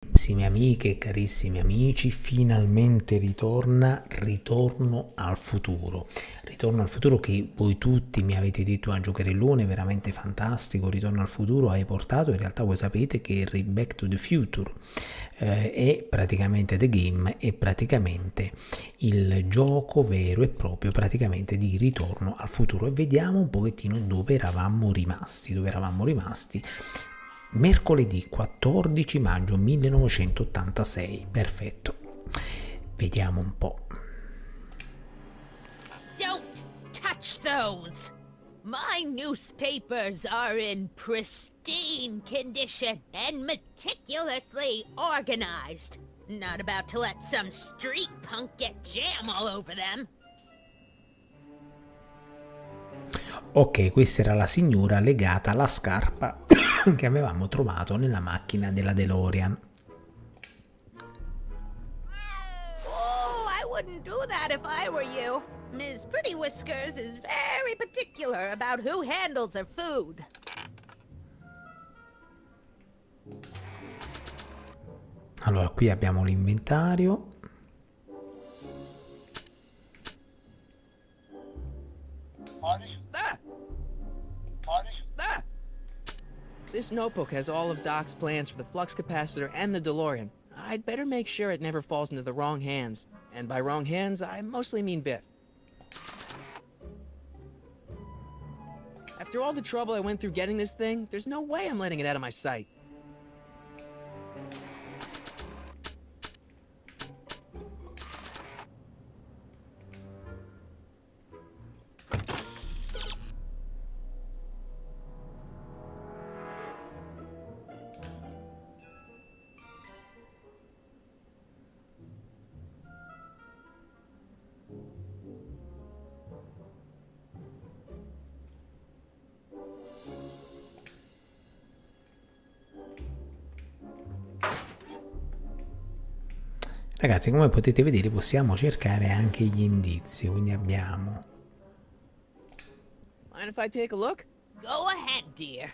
Carissime amiche e carissimi amici, finalmente ritorna Ritorno al futuro. Ritorno al futuro che voi tutti mi avete detto a giocherellone, veramente fantastico. Ritorno al futuro hai portato, in realtà voi sapete che Back to the Future è praticamente The Game, è praticamente il gioco vero e proprio praticamente di Ritorno al futuro. E vediamo un pochettino dove eravamo rimasti mercoledì 14 maggio 1986. Perfetto. Vediamo un po'. Don't touch those! My newspapers are in pristine condition and meticulously organized. Not about to let some street punk get jam all over them. Ok, questa era la signora legata alla scarpa che avevamo trovato nella macchina della DeLorean. Oh, I wouldn't do that if I were you. Ms. Pretty Whiskers is very particular about who handles her food. Allora, qui abbiamo l'inventario. This notebook has all of Doc's plans for the flux capacitor and the DeLorean. I'd better make sure it never falls into the wrong hands. And by wrong hands, I mostly mean Biff. After all the trouble I went through getting this thing, there's no way I'm letting it out of my sight. Ragazzi, come potete vedere possiamo cercare anche gli indizi, quindi abbiamo... Mind if I take a look? Go ahead, dear.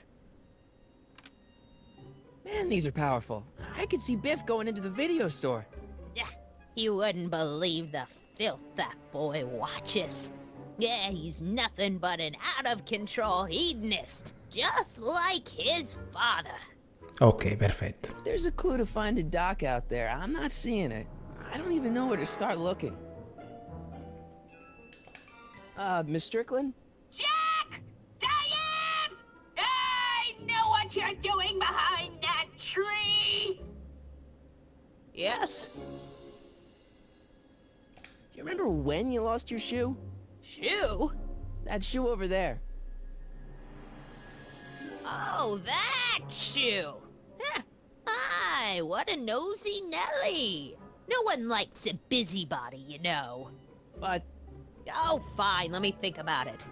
Man, these are powerful. I could see Biff going into the video store. Yeah, you wouldn't believe the filth that boy watches. Yeah, he's nothing but an out-of-control hedonist, just like his father. Ok, perfetto. If there's a clue to finding Doc out there, I'm not seeing it. I don't even know where to start looking. Miss Strickland? Jack! Diane! I know what you're doing behind that tree! Yes? Do you remember when you lost your shoe? Shoe? That shoe over there. Oh, that shoe! Huh. Hi, what a nosy Nelly! No one likes a busybody, you know. But Oh, fine, let me think about it.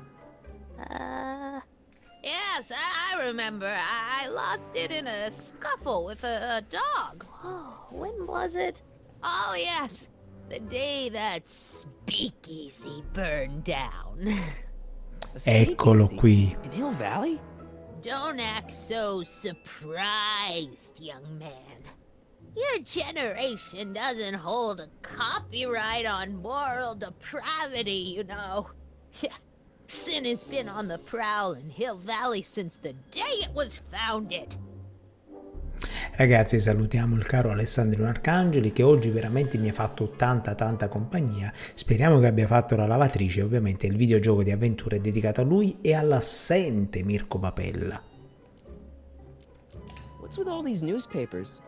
Yes, I remember. I lost it in a scuffle with a dog. Oh, when was it? Oh, yes, the day that speakeasy burned down. a Eccolo speakeasy qui. in Hill Valley? Don't act so surprised, young man. Your generation doesn't hold a copyright on moral depravity, you know. Sin has been on the prowl in Hill Valley since the day it was founded. Ragazzi, salutiamo il caro Alessandro Arcangeli che oggi veramente mi ha fatto tanta compagnia. Speriamo che abbia fatto la lavatrice. Ovviamente il videogioco di avventura è dedicato a lui e all'assente Mirko Papella. What's with all these newspapers?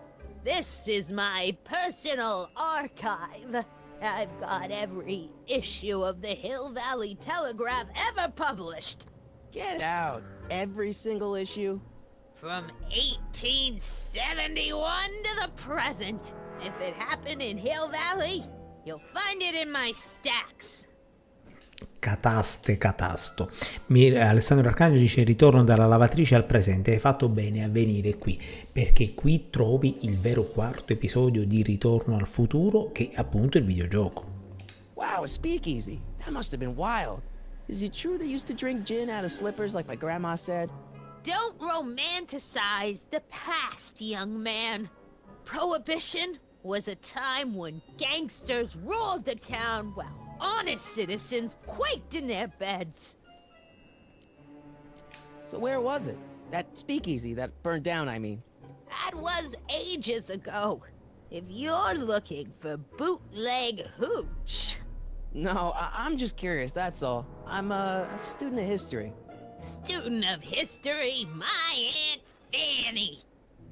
This is my personal archive. I've got every issue of the Hill Valley Telegraph ever published. Get out. Every single issue? From 1871 to the present. If it happened in Hill Valley, you'll find it in my stacks. Catasto. Alessandro Arcangeli dice: ritorno dalla lavatrice al presente, hai fatto bene a venire qui, perché qui trovi il vero quarto episodio di Ritorno al futuro, che è appunto il videogioco. Wow, a speakeasy. That must have been wild. Is it true they used to drink gin out of slippers like my grandma said? Don't romanticize the past, young man. Prohibition was a time when gangsters ruled the town while honest citizens quaked in their beds. So where was it? That speakeasy that burned down, I mean. That was ages ago. If you're looking for bootleg hooch. No, I'm just curious, that's all. I'm a student of history. Student of history, my Aunt Fanny.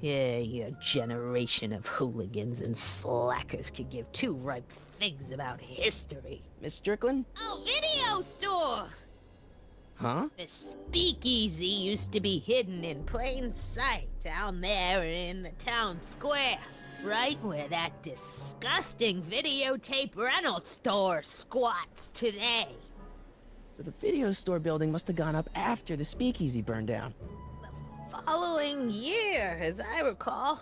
Yeah, your generation of hooligans and slackers could give two ripe figs about history. Miss Strickland? Oh, video store! Huh? The speakeasy used to be hidden in plain sight down there in the town square, right where that disgusting videotape rental store squats today. So the video store building must have gone up after the speakeasy burned down. Following year, as I recall.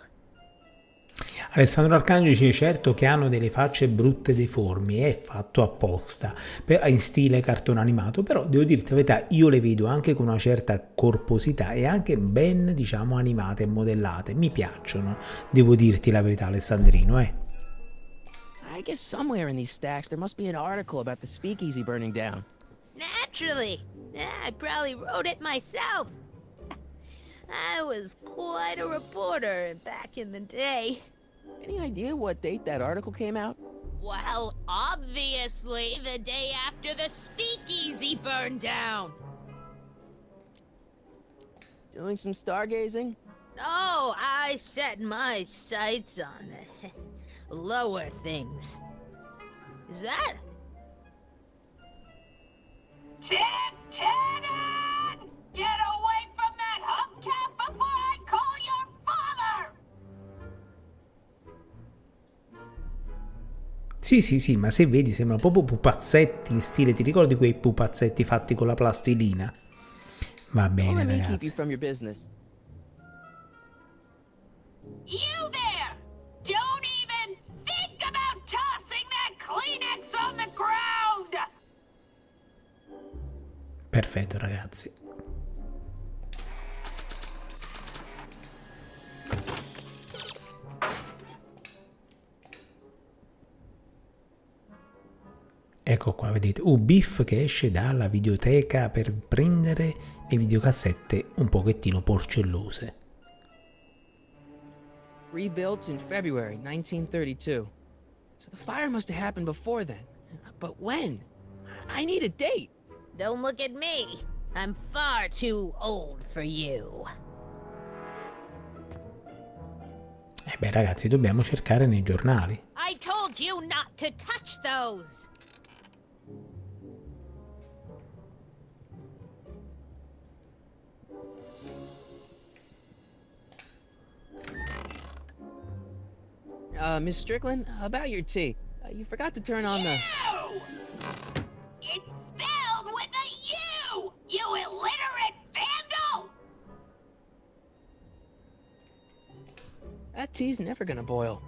Alessandro Arcangelo dice certo che hanno delle facce brutte deformi, è fatto apposta, in stile cartone animato, però devo dirti la verità, io le vedo anche con una certa corposità e anche ben, diciamo, animate e modellate, mi piacciono, devo dirti la verità Alessandrino, I guess somewhere in these stacks there must be an article about the speakeasy burning down. Naturally. I probably wrote it myself. I was quite a reporter back in the day. Any idea what date that article came out? Well, obviously the day after the speakeasy burned down. Doing some stargazing? No, I set my sights on the lower things. Is that? Lieutenant! Get away from that hubcap before I call your father! Sì, ma se vedi sembrano proprio pupazzetti in stile, ti ricordi quei pupazzetti fatti con la plastilina? Va bene Let me keep you ragazzi. from your business. You there! Don't even think about tossing that Kleenex on the ground! Perfetto ragazzi. Ecco qua, vedete, Biff che esce dalla videoteca per prendere le videocassette un pochettino porcellose. Rebuilt in February 1932. So the fire must have happened before then. But when? I need a date. Don't look at me. I'm far too old for you. Beh ragazzi, dobbiamo cercare nei giornali. I told you not to touch those. Miss Strickland, about your tea. You forgot to turn on the... You! It's spelled with a U! You illiterate vandal! That tea's never gonna boil.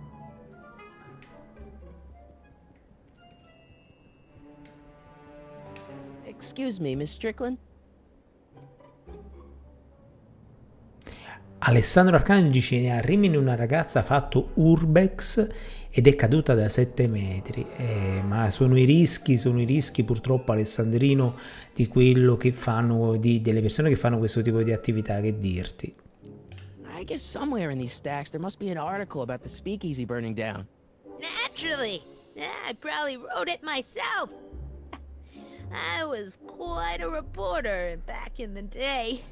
Excuse me, Miss Strickland? Alessandro Arcangelo dice ne a Rimini una ragazza ha fatto urbex ed è caduta da 7 metri. Ma sono i rischi purtroppo Alessandrino di quello che fanno, delle persone che fanno questo tipo di attività, che dirti. I guess somewhere in these stacks there must be an article about the speakeasy burning down. Naturally. I probably wrote it myself. I was quite a reporter back in the day.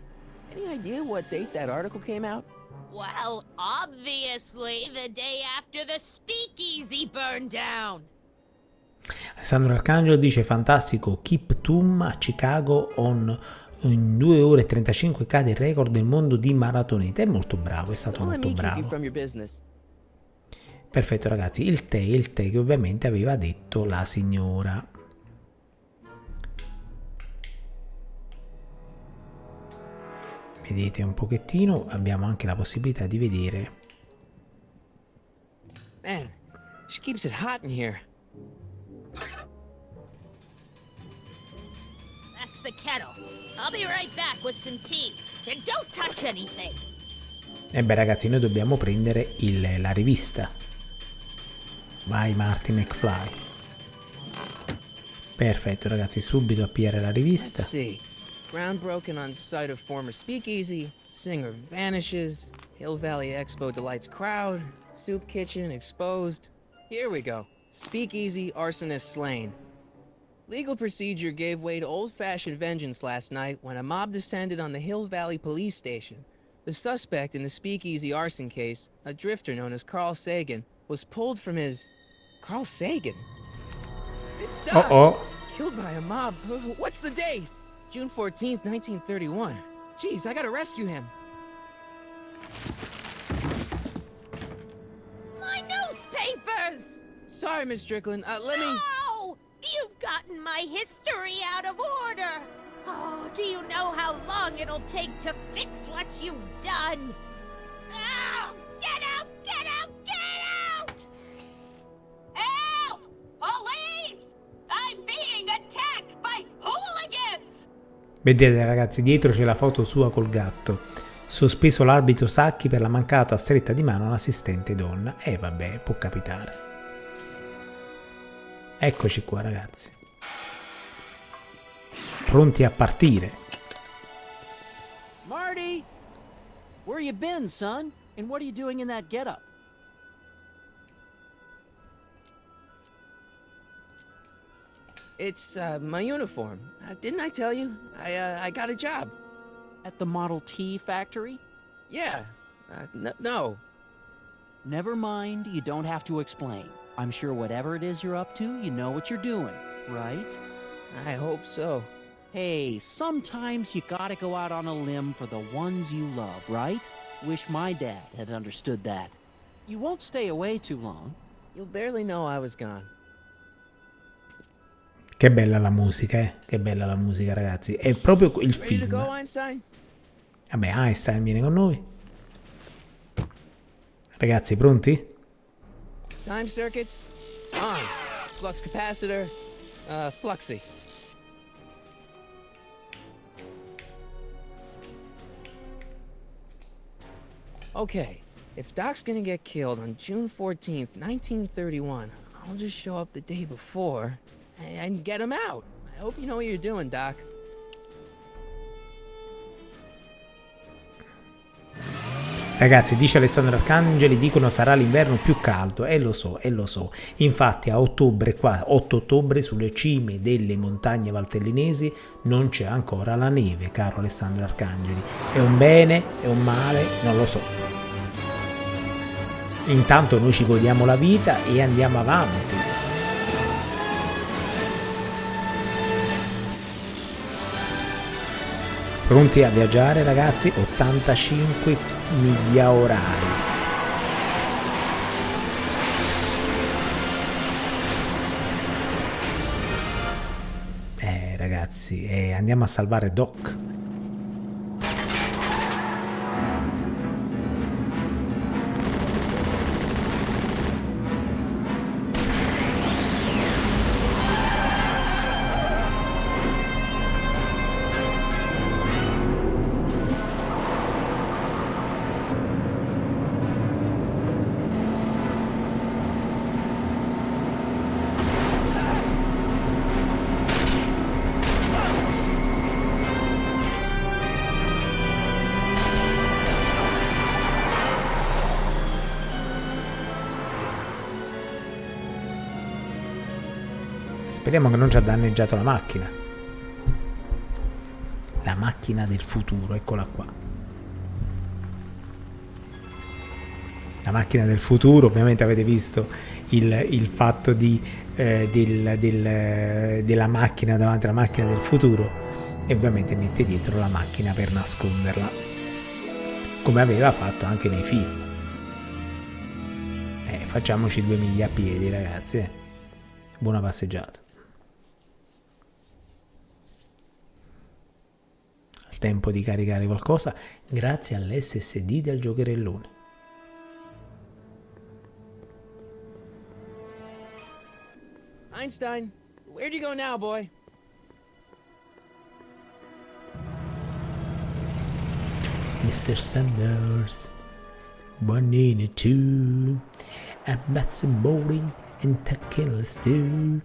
Any idea what date that article came out? Well, obviously the day after the speakeasy burned down. Alessandro Arcangelo dice fantastico, Keep Tum a Chicago in 2 ore e 35 cade il record del mondo di maratoneta. È molto bravo, è stato Don't let molto me keep you bravo. from your business. Perfetto ragazzi, il tè che ovviamente aveva detto la signora. Vedete un pochettino, abbiamo anche la possibilità di vedere. Man, she keeps it hot in here. That's the kettle. I'll be right back with some tea. And don't touch anything. E beh ragazzi, noi dobbiamo prendere la rivista. Vai Marty McFly. Perfetto ragazzi, subito a pigliare la Let's rivista. see. Ground broken on site of former speakeasy. Singer vanishes. Hill Valley Expo delights crowd. Soup kitchen exposed. Here we go. Speakeasy arsonist slain. Legal procedure gave way to old-fashioned vengeance last night when a mob descended on the Hill Valley police station. The suspect in the speakeasy arson case, a drifter known as Carl Sagan, was pulled from his... Carl Sagan? It's Doc! Oh. Killed by a mob. What's the date? June 14th, 1931. Jeez, I gotta rescue him. My newspapers! Sorry, Miss Strickland. Let me... No! You've gotten my history out of order! Oh, do you know how long it'll take to fix what you've done? Oh, get out! Get out! Get out! Help! Police! I'm being attacked by hooligans! Vedete ragazzi, dietro c'è la foto sua col gatto. Sospeso l'arbitro Sacchi per la mancata stretta di mano all'assistente donna. E vabbè, può capitare. Eccoci qua ragazzi. Pronti a partire. Marty! Where you been, son? And what are you doing in that getup? It's, my uniform. Didn't I tell you? I got a job. At the Model T factory? Yeah. No. Never mind, you don't have to explain. I'm sure whatever it is you're up to, you know what you're doing, right? I hope so. Hey, sometimes you gotta go out on a limb for the ones you love, right? Wish my dad had understood that. You won't stay away too long. You'll barely know I was gone. Che bella la musica, eh? Che bella la musica ragazzi. È proprio il Ready to go, film. Einstein? Vabbè, Einstein viene con noi. Ragazzi, pronti? Time circuits? On. Flux capacitor? Fluxy. Okay, if Doc's gonna get killed on June 14th, 1931, I'll just show up the day before and get him out. I hope you know what you're doing, Doc. Ragazzi, dice Alessandro Arcangeli, dicono sarà l'inverno più caldo, e lo so, e lo so. Infatti a ottobre, qua, 8 ottobre, sulle cime delle montagne valtellinesi non c'è ancora la neve, caro Alessandro Arcangeli. È un bene, è un male, non lo so. Intanto noi ci godiamo la vita e andiamo avanti. Pronti a viaggiare ragazzi? 85 miglia orari. Ragazzi, andiamo a salvare Doc. Speriamo che non ci ha danneggiato la macchina. La macchina del futuro, eccola qua. La macchina del futuro, ovviamente avete visto il fatto della macchina davanti alla macchina del futuro, e ovviamente mette dietro la macchina per nasconderla, come aveva fatto anche nei film. Facciamoci 2 miglia a piedi ragazzi, buona passeggiata. Tempo di caricare qualcosa grazie all'SSD del giocherellone. Einstein, where'd you go now, boy? Mr. Sanders, one in a two. Abbazzi Mori and tequila stew.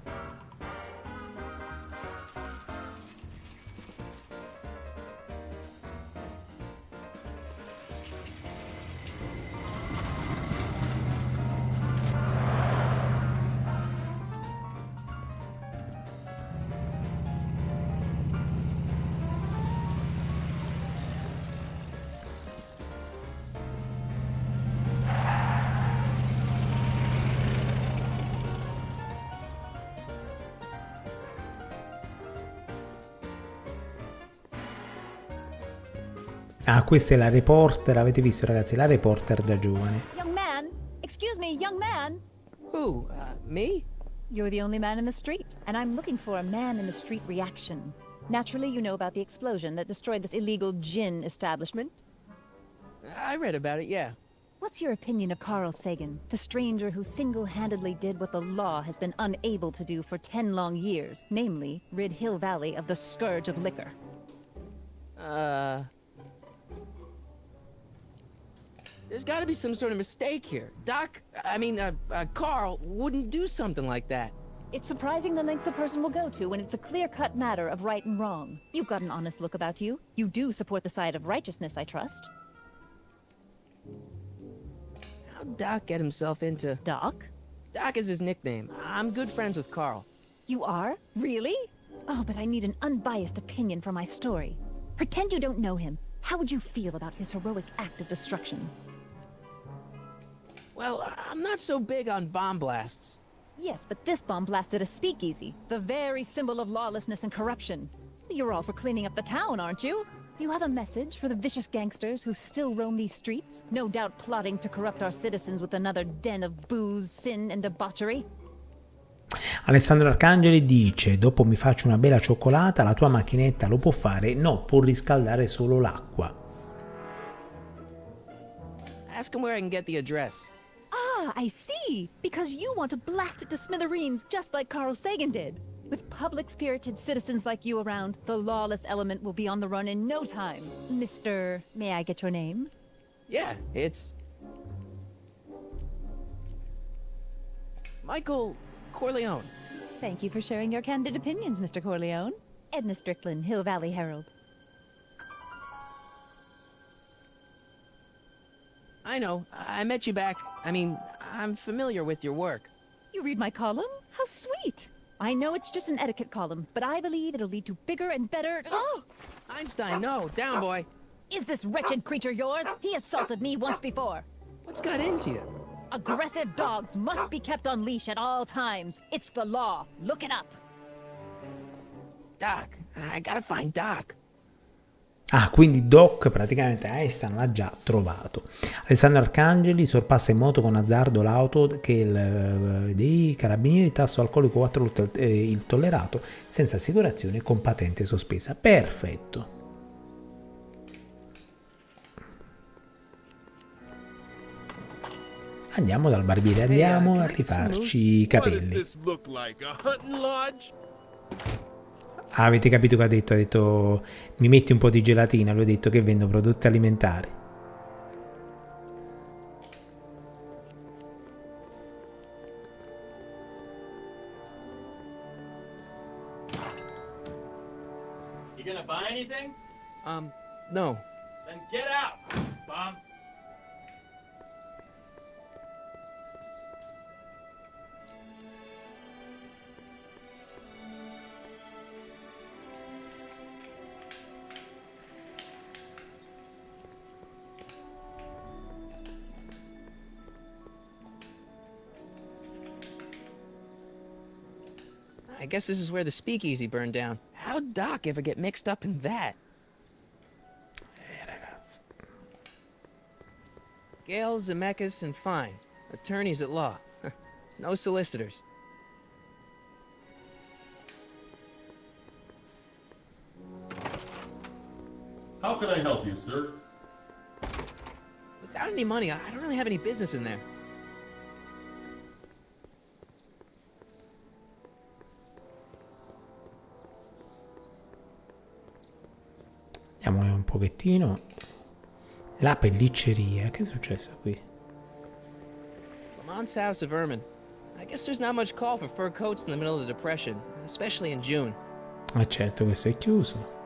Ah, questa è la reporter, avete visto ragazzi, la reporter da giovane. Young man! Excuse me, young man! Who? Me? You're the only man in the street, and I'm looking for a man in the street reaction. Naturally, you know about the explosion that destroyed this illegal gin establishment. I read about it, yeah. What's your opinion of Carl Sagan, the stranger who single-handedly did what the law has been unable to do for 10 long years, namely, rid Hill Valley of the scourge of liquor? There's gotta be some sort of mistake here. Carl wouldn't do something like that. It's surprising the lengths a person will go to when it's a clear-cut matter of right and wrong. You've got an honest look about you. You do support the side of righteousness, I trust. How'd Doc get himself into... Doc? Doc is his nickname. I'm good friends with Carl. You are? Really? Oh, but I need an unbiased opinion for my story. Pretend you don't know him. How would you feel about his heroic act of destruction? Well, I'm not so big on bomb blasts. Yes, but this bomb blasted a speakeasy, the very symbol of lawlessness and corruption. You're all for cleaning up the town, aren't you? Do you have a message for the vicious gangsters who still roam these streets, no doubt plotting to corrupt our citizens with another den of booze, sin and debauchery? Alessandro Arcangeli dice: dopo mi faccio una bella cioccolata, la tua macchinetta lo può fare? No, può riscaldare solo l'acqua. Ask him where I can get the address. Ah, I see! Because you want to blast it to smithereens just like Carl Sagan did. With public-spirited citizens like you around, the lawless element will be on the run in no time. Mr. May I get your name? Yeah, it's... Michael Corleone. Thank you for sharing your candid opinions, Mr. Corleone. Edna Strickland, Hill Valley Herald. I know. I met you back. I'm familiar with your work. You read my column? How sweet! I know it's just an etiquette column, but I believe it'll lead to bigger and better... Oh! Einstein, no. Down, boy. Is this wretched creature yours? He assaulted me once before. What's got into you? Aggressive dogs must be kept on leash at all times. It's the law. Look it up. Doc. I gotta find Doc. Ah, quindi Doc praticamente Einstein l'ha già trovato. Alessandro Arcangeli sorpassa in moto con azzardo l'auto che dei carabinieri, tasso alcolico 4 volte il tollerato, senza assicurazione con patente sospesa. Perfetto. Andiamo dal barbiere, andiamo a rifarci i capelli. Ah, avete capito che ha detto? Ha detto mi metti un po' di gelatina, lui ha detto che vendo prodotti alimentari. You gonna buy anything? No. Then get out, Bob. I guess this is where the speakeasy burned down. How'd Doc ever get mixed up in that? Ragazzi. Gale, Zemeckis, and Fine. Attorneys at law. No solicitors. How can I help you, sir? Without any money, I don't really have any business in there. Andiamo un pochettino. La pellicceria, che è successo qui? Lamont's House of Ermine. I guess there's not much call for fur coats in the middle of the Depression, especially in June. Ah certo, questo è chiuso.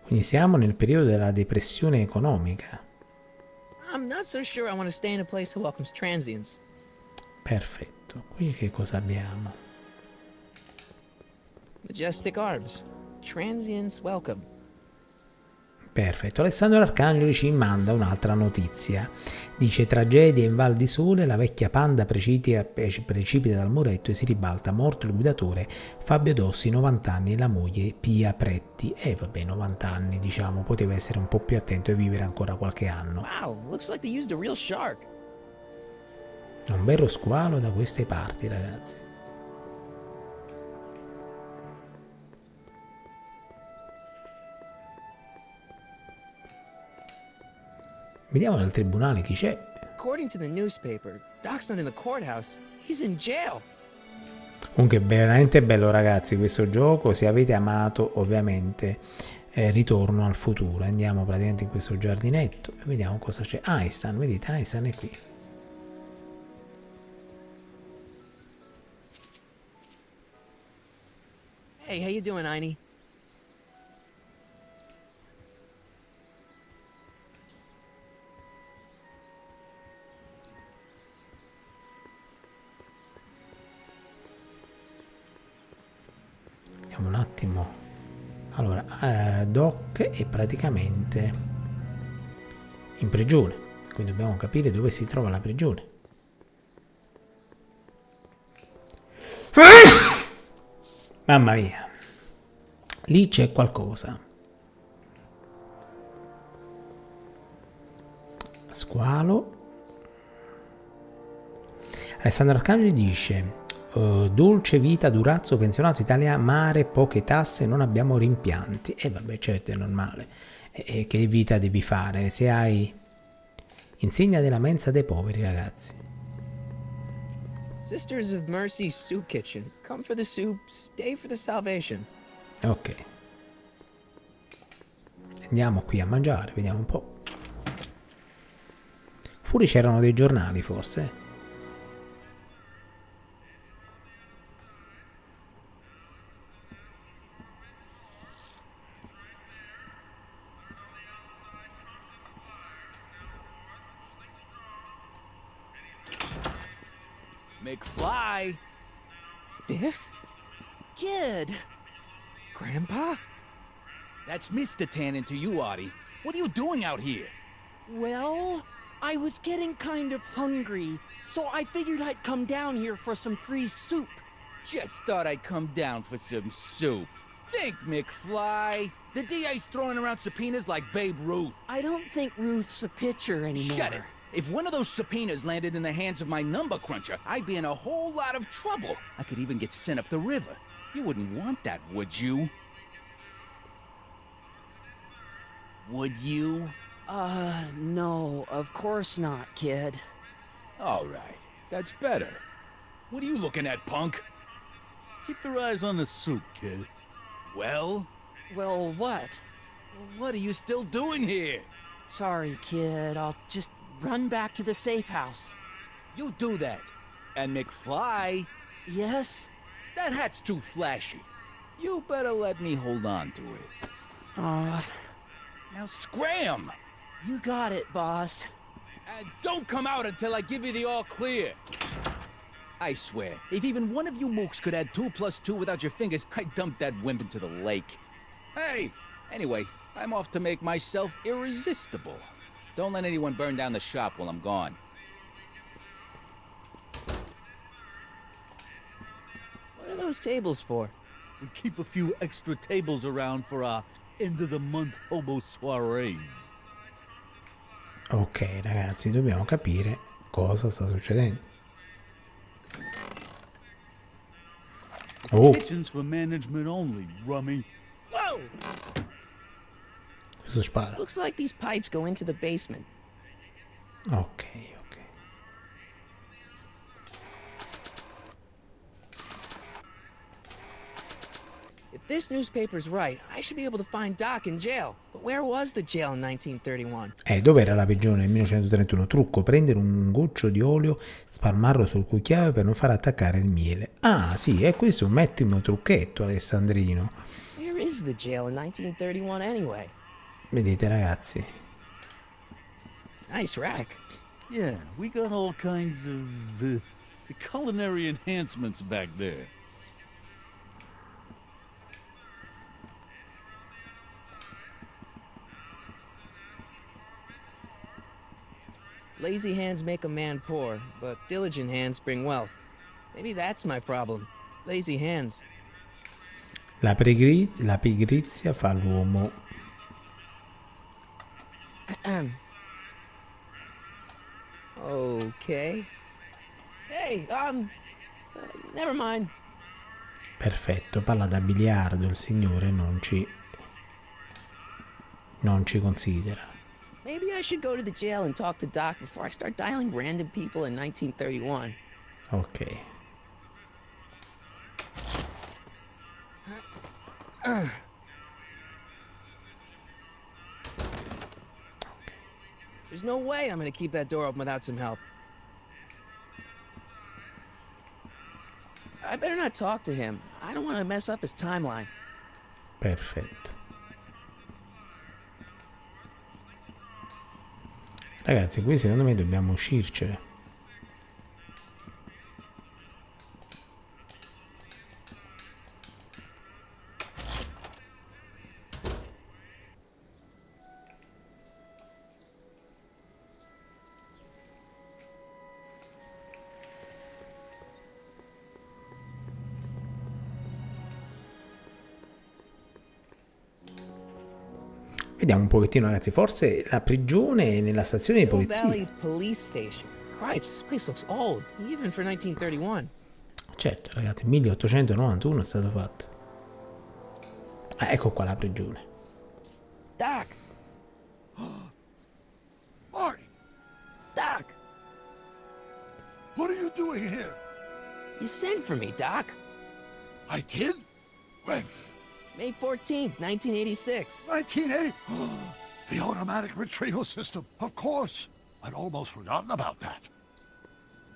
Quindi siamo nel periodo della depressione economica. I'm not so sure I want to stay in a place that welcomes transients. Perfetto. Qui che cosa abbiamo? Majestic Arms. Transients welcome. Perfetto. Alessandro Arcangeli ci manda un'altra notizia. Dice: tragedia in Val di Sole, la vecchia Panda precipita dal muretto e si ribalta, morto il guidatore Fabio Dossi, 90 anni, e la moglie Pia Pretti. E vabbè, 90 anni, diciamo, poteva essere un po' più attento e vivere ancora qualche anno. Wow, looks like they used a real shark. Un vero squalo da queste parti, ragazzi. Vediamo nel tribunale chi c'è. According to the newspaper, Doc's not in the courthouse. He's in jail. Comunque veramente bello, ragazzi, questo gioco. Se avete amato, ovviamente, Ritorno al futuro. Andiamo praticamente in questo giardinetto e vediamo cosa c'è. Einstein, vedete, Einstein è qui. Hey, how you doing, Einie? Vediamo un attimo. Allora, Doc è praticamente in prigione, quindi dobbiamo capire dove si trova la prigione. Mamma mia, lì c'è qualcosa. Squalo. Alessandro Arcangeli dice: dolce vita, Durazzo, pensionato, Italia, mare, poche tasse, non abbiamo rimpianti. E vabbè, certo, è normale. Che vita devi fare? Se hai... Insegna della mensa dei poveri, ragazzi. Sisters of Mercy Soup Kitchen. Come for the soup, stay for the salvation. Ok. Andiamo qui a mangiare, vediamo un po'. Fuori c'erano dei giornali, forse. McFly! Biff? Kid! Grandpa? That's Mr. Tannen to you, Artie. What are you doing out here? Well, I was getting kind of hungry, so I figured I'd come down here for some free soup. Just thought I'd come down for some soup. Think, McFly. The DA's throwing around subpoenas like Babe Ruth. I don't think Ruth's a pitcher anymore. Shut it! If one of those subpoenas landed in the hands of my number cruncher, I'd be in a whole lot of trouble. I could even get sent up the river. You wouldn't want that, would you? Would you? No, of course not, kid. All right, that's better. What are you looking at, punk? Keep your eyes on the soup, kid. Well, Well, what? what are you still doing here? Sorry, kid. I'll just run back to the safe house. You do that. And McFly, Yes? that hat's too flashy. You better let me hold on to it. Now scram! You got it, boss. And don't come out until I give you the all clear. I swear, if even one of you mooks could add 2 + 2 without your fingers, I'd dump that wimp into the lake. Hey! Anyway, I'm off to make myself irresistible. Don't let anyone burn down the shop while I'm gone. What are those tables for? We keep a few extra tables around for our end-of-the-month hobo soirees. Ok, ragazzi, dobbiamo capire cosa sta succedendo. Oh, Kitchens for management only, rummy. Whoa! questo spara. Looks like these pipes go into the basement. Ok, ok. If this newspaper's right, I should be able to find Doc in jail. But where was the jail in 1931? Dov'era la prigione nel 1931? Trucco, prendere un goccio di olio, spalmarlo sul cucchiaio per non far attaccare il miele. Ah, sì, e questo è un ottimo trucchetto, Alessandrino. Where is the jail in 1931 anyway? Vedete, ragazzi. Nice rack. Yeah, we got all kinds of culinary enhancements back there. Lazy hands make a man poor, but diligent hands bring wealth. Maybe that's my problem. Lazy hands. La pigrizia fa l'uomo. Okay. Hey, never mind. Perfetto, palla da biliardo, il signore non ci considera. Maybe I should go to the jail and talk to Doc before I start dialing random people in 1931. Ok. There's no way I'm gonna keep that door open without some help. I better not talk to him. I don't want to mess up his timeline. Perfetto. Ragazzi, qui secondo me dobbiamo uscircene. Vediamo un pochettino, ragazzi, forse la prigione è nella stazione di Hill polizia. Valley Police Station. Cripes, this place looks old, even for 1931. Certo, ragazzi, 1891 è stato fatto. Ecco qua la prigione. Doc! Marty, Doc! what are you doing here? You sent for me, Doc. I did? When? May 14th, 1986. 1980? The automatic retrieval system, of course. I'd almost forgotten about that.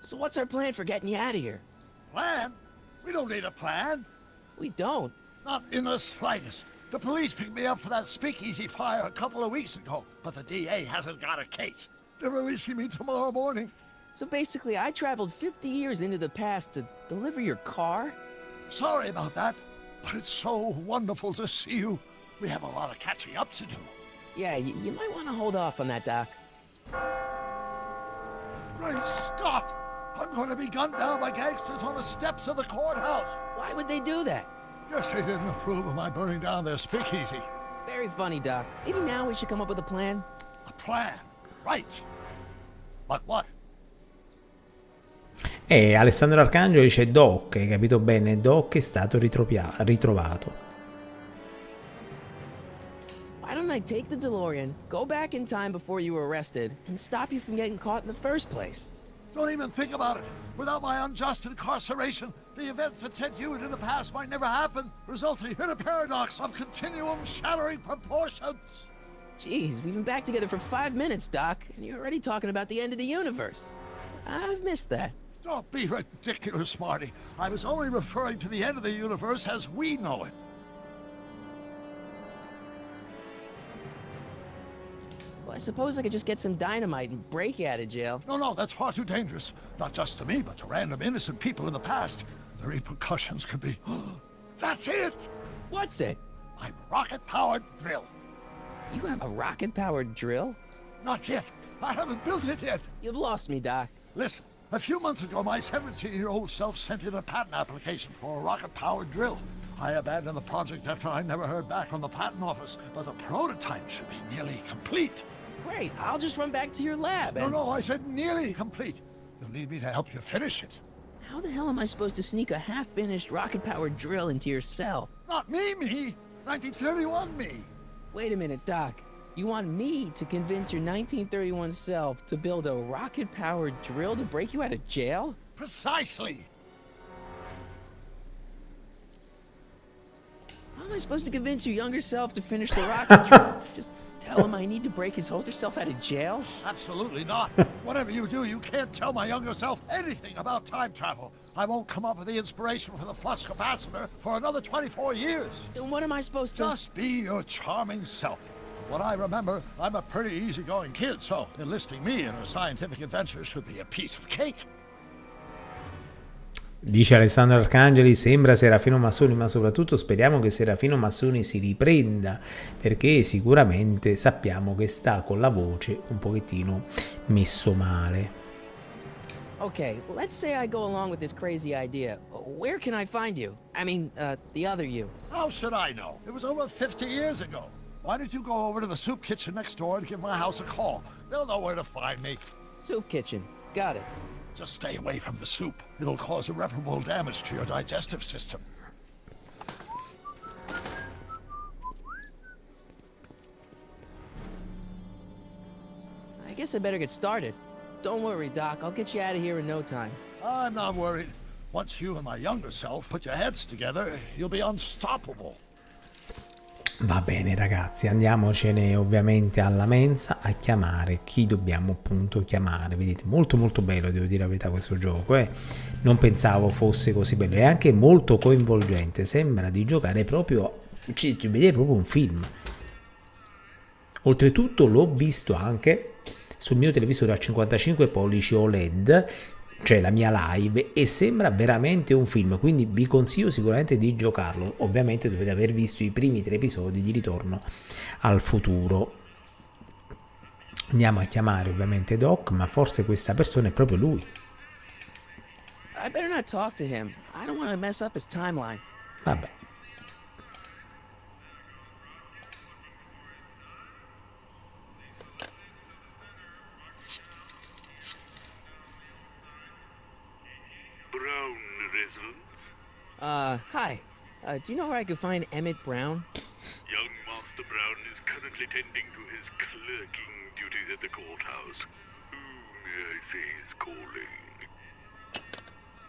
So what's our plan for getting you out of here? Plan? We don't need a plan. We don't. Not in the slightest. The police picked me up for that speakeasy fire a couple of weeks ago, but the DA hasn't got a case. They're releasing me tomorrow morning. So basically, I traveled 50 years into the past to deliver your car? Sorry about that, but it's so wonderful to see you. We have a lot of catching up to do. Yeah, you might want to hold off on that, Doc. Great Scott! I'm going to be gunned down by gangsters on the steps of the courthouse. Why would they do that? Guess they didn't approve of my burning down their speakeasy. Very funny, Doc. Maybe now we should come up with a plan? A plan? Right. But what? E Alessandro Arcangelo dice Doc, hai capito bene? Doc è stato ritrovato. Why don't I take the DeLorean, go back in time before you were arrested, and stop you from getting caught in the first place? Don't even think about it. Without my unjust incarceration, the events that sent you into the past might never happen, resulting in a paradox of continuum shattering proportions. Jeez, we've been back together for 5 minutes, Doc, and you're already talking about the end of the universe. I've missed that. Don't be ridiculous, Marty. I was only referring to the end of the universe as we know it. Well, I suppose I could just get some dynamite and break you out of jail. No, that's far too dangerous. Not just to me, but to random innocent people in the past. The repercussions could be... That's it! What's it? My rocket-powered drill. You have a rocket-powered drill? Not yet. I haven't built it yet. You've lost me, Doc. Listen, a few months ago, my 17-year-old self sent in a patent application for a rocket-powered drill. I abandoned the project after I never heard back from the patent office, but the prototype should be nearly complete. Great, I'll just run back to your lab and... No, I said nearly complete. You'll need me to help you finish it. How the hell am I supposed to sneak a half-finished rocket-powered drill into your cell? Not me! 1931 me! Wait a minute, Doc. You want me to convince your 1931 self to build a rocket-powered drill to break you out of jail? Precisely! How am I supposed to convince your younger self to finish the rocket trip? Just tell him I need to break his older self out of jail? Absolutely not. Whatever you do, you can't tell my younger self anything about time travel. I won't come up with the inspiration for the flux capacitor for another 24 years. Then what am I supposed to... Just be your charming self. From what I remember, I'm a pretty easygoing kid, so enlisting me in a scientific adventure should be a piece of cake. Dice Alessandro Arcangeli, sembra Serafino Massoni, ma soprattutto speriamo che Serafino Massoni si riprenda, perché sicuramente sappiamo che sta con la voce un pochettino messo male. Okay, let's say I go along with this crazy idea. Where can I find you? I mean, the other you. How should I know? It was over 50 years ago. Why don't you go over to the soup kitchen next door and give my house a call? They'll know where to find me. Soup kitchen. Got it. Just stay away from the soup. It'll cause irreparable damage to your digestive system. I guess I better get started. Don't worry, Doc. I'll get you out of here in no time. I'm not worried. Once you and my younger self put your heads together, you'll be unstoppable. Va bene ragazzi, andiamocene ovviamente alla mensa a chiamare chi dobbiamo appunto chiamare. Vedete, molto molto bello, devo dire la verità, questo gioco, non pensavo fosse così bello, è anche molto coinvolgente, sembra di giocare proprio, di vedere proprio un film. Oltretutto l'ho visto anche sul mio televisore a 55 pollici OLED, cioè la mia live, e sembra veramente un film, quindi vi consiglio sicuramente di giocarlo. Ovviamente dovete aver visto i primi 3 episodi di Ritorno al futuro. Andiamo a chiamare ovviamente Doc, ma forse questa persona è proprio lui. I better not talk to him. I don't want to mess up his timeline. Vabbè. Brown residence? Hi. Do you know where I could find Emmett Brown? Young Master Brown is currently tending to his clerking duties at the courthouse. Who may I say is calling?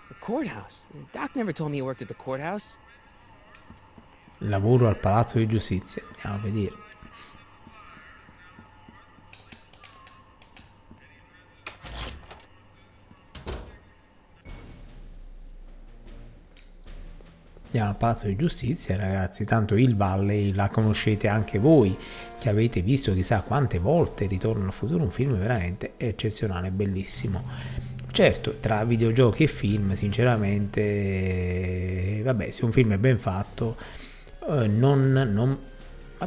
The courthouse? Doc never told me he worked at the courthouse. Lavoro al Palazzo di Giustizia. Andiamo a vedere. Andiamo al Palazzo di Giustizia, ragazzi, tanto il Valley la conoscete anche voi, che avete visto chissà quante volte Ritorno al futuro, un film veramente eccezionale, bellissimo. Certo, tra videogiochi e film, sinceramente, vabbè, se un film è ben fatto, ma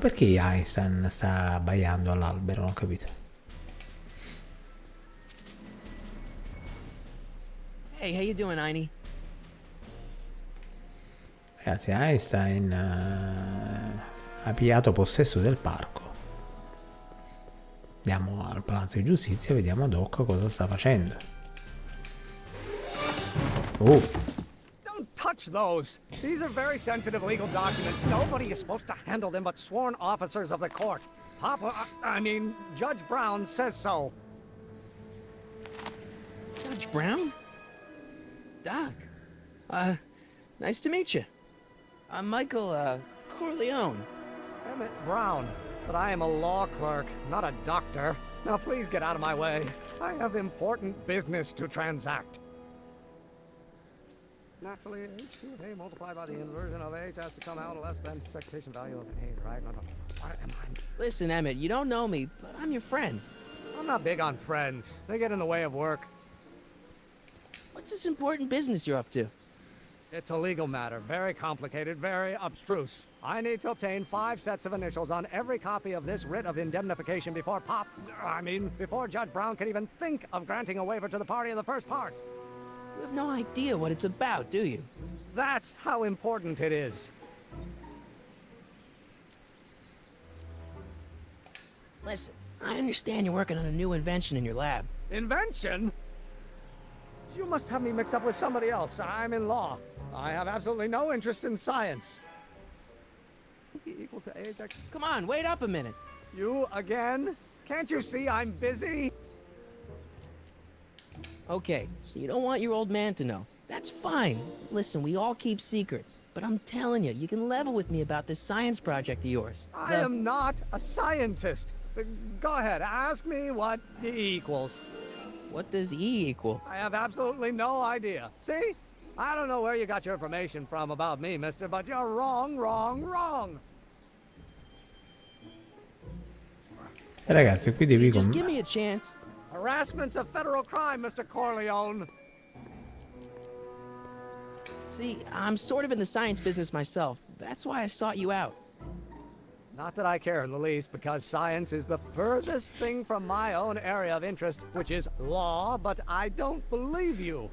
perché Einstein sta abbaiando all'albero? Non ho capito. Hey, how you doing, Einie? Ragazzi, Einstein ha pigliato possesso del parco. Andiamo al Palazzo di Giustizia e vediamo Doc cosa sta facendo. Oh. Don't touch those. These are very sensitive legal documents. Nobody is supposed to handle them but sworn officers of the court. Judge Brown says so. Judge Brown? Doc. Nice to meet you. I'm Michael, Corleone. Emmett Brown. But I am a law clerk, not a doctor. Now please get out of my way. I have important business to transact. Naturally, H2 of A multiplied by the inversion of H has to come out less than expectation value of A, right? No. What am I? Listen, Emmett, you don't know me, but I'm your friend. I'm not big on friends. They get in the way of work. What's this important business you're up to? It's a legal matter, very complicated, very abstruse. I need to obtain 5 sets of initials on every copy of this writ of indemnification before before Judge Brown can even think of granting a waiver to the party in the first part. You have no idea what it's about, do you? That's how important it is. Listen, I understand you're working on a new invention in your lab. Invention? You must have me mixed up with somebody else. I'm in law. I have absolutely no interest in science. Equal to age. Come on, wait up a minute. You again? Can't you see I'm busy? Okay, so you don't want your old man to know. That's fine. Listen, we all keep secrets. But I'm telling you, you can level with me about this science project of yours. I am not a scientist. Go ahead, ask me what E equals. What does E equal? I have absolutely no idea. See? I don't know where you got your information from about me, mister, but you're wrong, wrong, wrong. Ragazzi, qui devi Just give me a chance. Harassment's a federal crime, Mr. Corleone. See, I'm sort of in the science business myself. That's why I sought you out. Not that I care in the least, because science is the furthest thing from my own area of interest, which is law, but I don't believe you.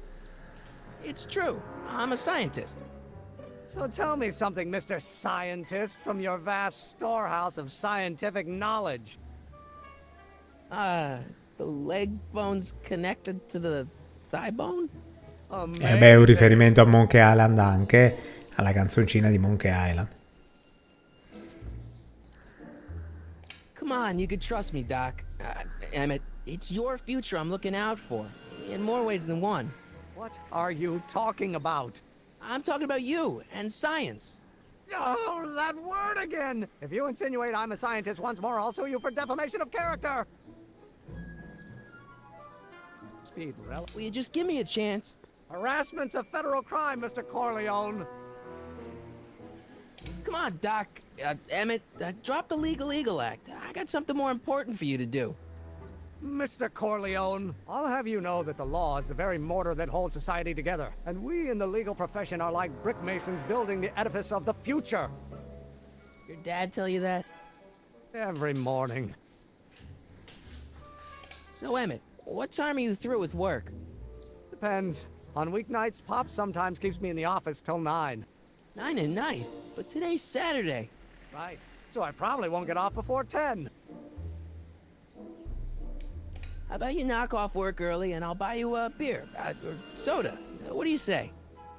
It's true. I'm a scientist. So tell me something, Mr. Scientist, from your vast storehouse of scientific knowledge. The leg bone's connected to the thigh bone? E beh, è un riferimento a Monkey Island anche, alla canzoncina di Monkey Island. Come on, you could trust me, Doc. Emmett, it's your future I'm looking out for, in more ways than one. What are you talking about? I'm talking about you and science. Oh, that word again! If you insinuate I'm a scientist once more, I'll sue you for defamation of character! Speed, rel. Will you just give me a chance? Harassment's a federal crime, Mr. Corleone. Come on, Doc. Emmett, drop the Legal Eagle Act. I got something more important for you to do. Mr. Corleone, I'll have you know that the law is the very mortar that holds society together, and we in the legal profession are like brick masons building the edifice of the future. Your dad tell you that? Every morning. So, Emmett, what time are you through with work? Depends. On weeknights, Pop sometimes keeps me in the office till 9. 9 at night? But today's Saturday. Right. So I probably won't get off before 10. How about you knock off work early and I'll buy you a beer, or soda. What do you say?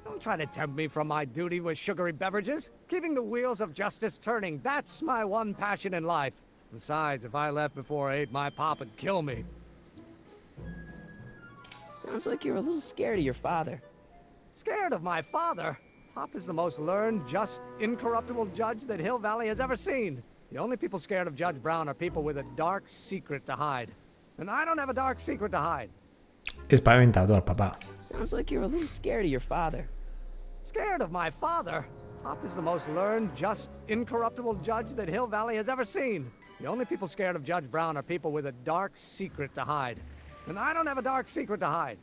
Don't try to tempt me from my duty with sugary beverages. Keeping the wheels of justice turning, that's my one passion in life. Besides, if I left before 8, my pop would kill me. Sounds like you're a little scared of your father. Scared of my father? Pop is the most learned, just, incorruptible judge that Hill Valley has ever seen. The only people scared of Judge Brown are people with a dark secret to hide. And I don't have a dark secret to hide. È spaventato dal papà. Sounds like you're a little scared of your father. Scared of my father? Pop is the most learned, just, incorruptible judge that Hill Valley has ever seen. The only people scared of Judge Brown are people with a dark secret to hide. And I don't have a dark secret to hide.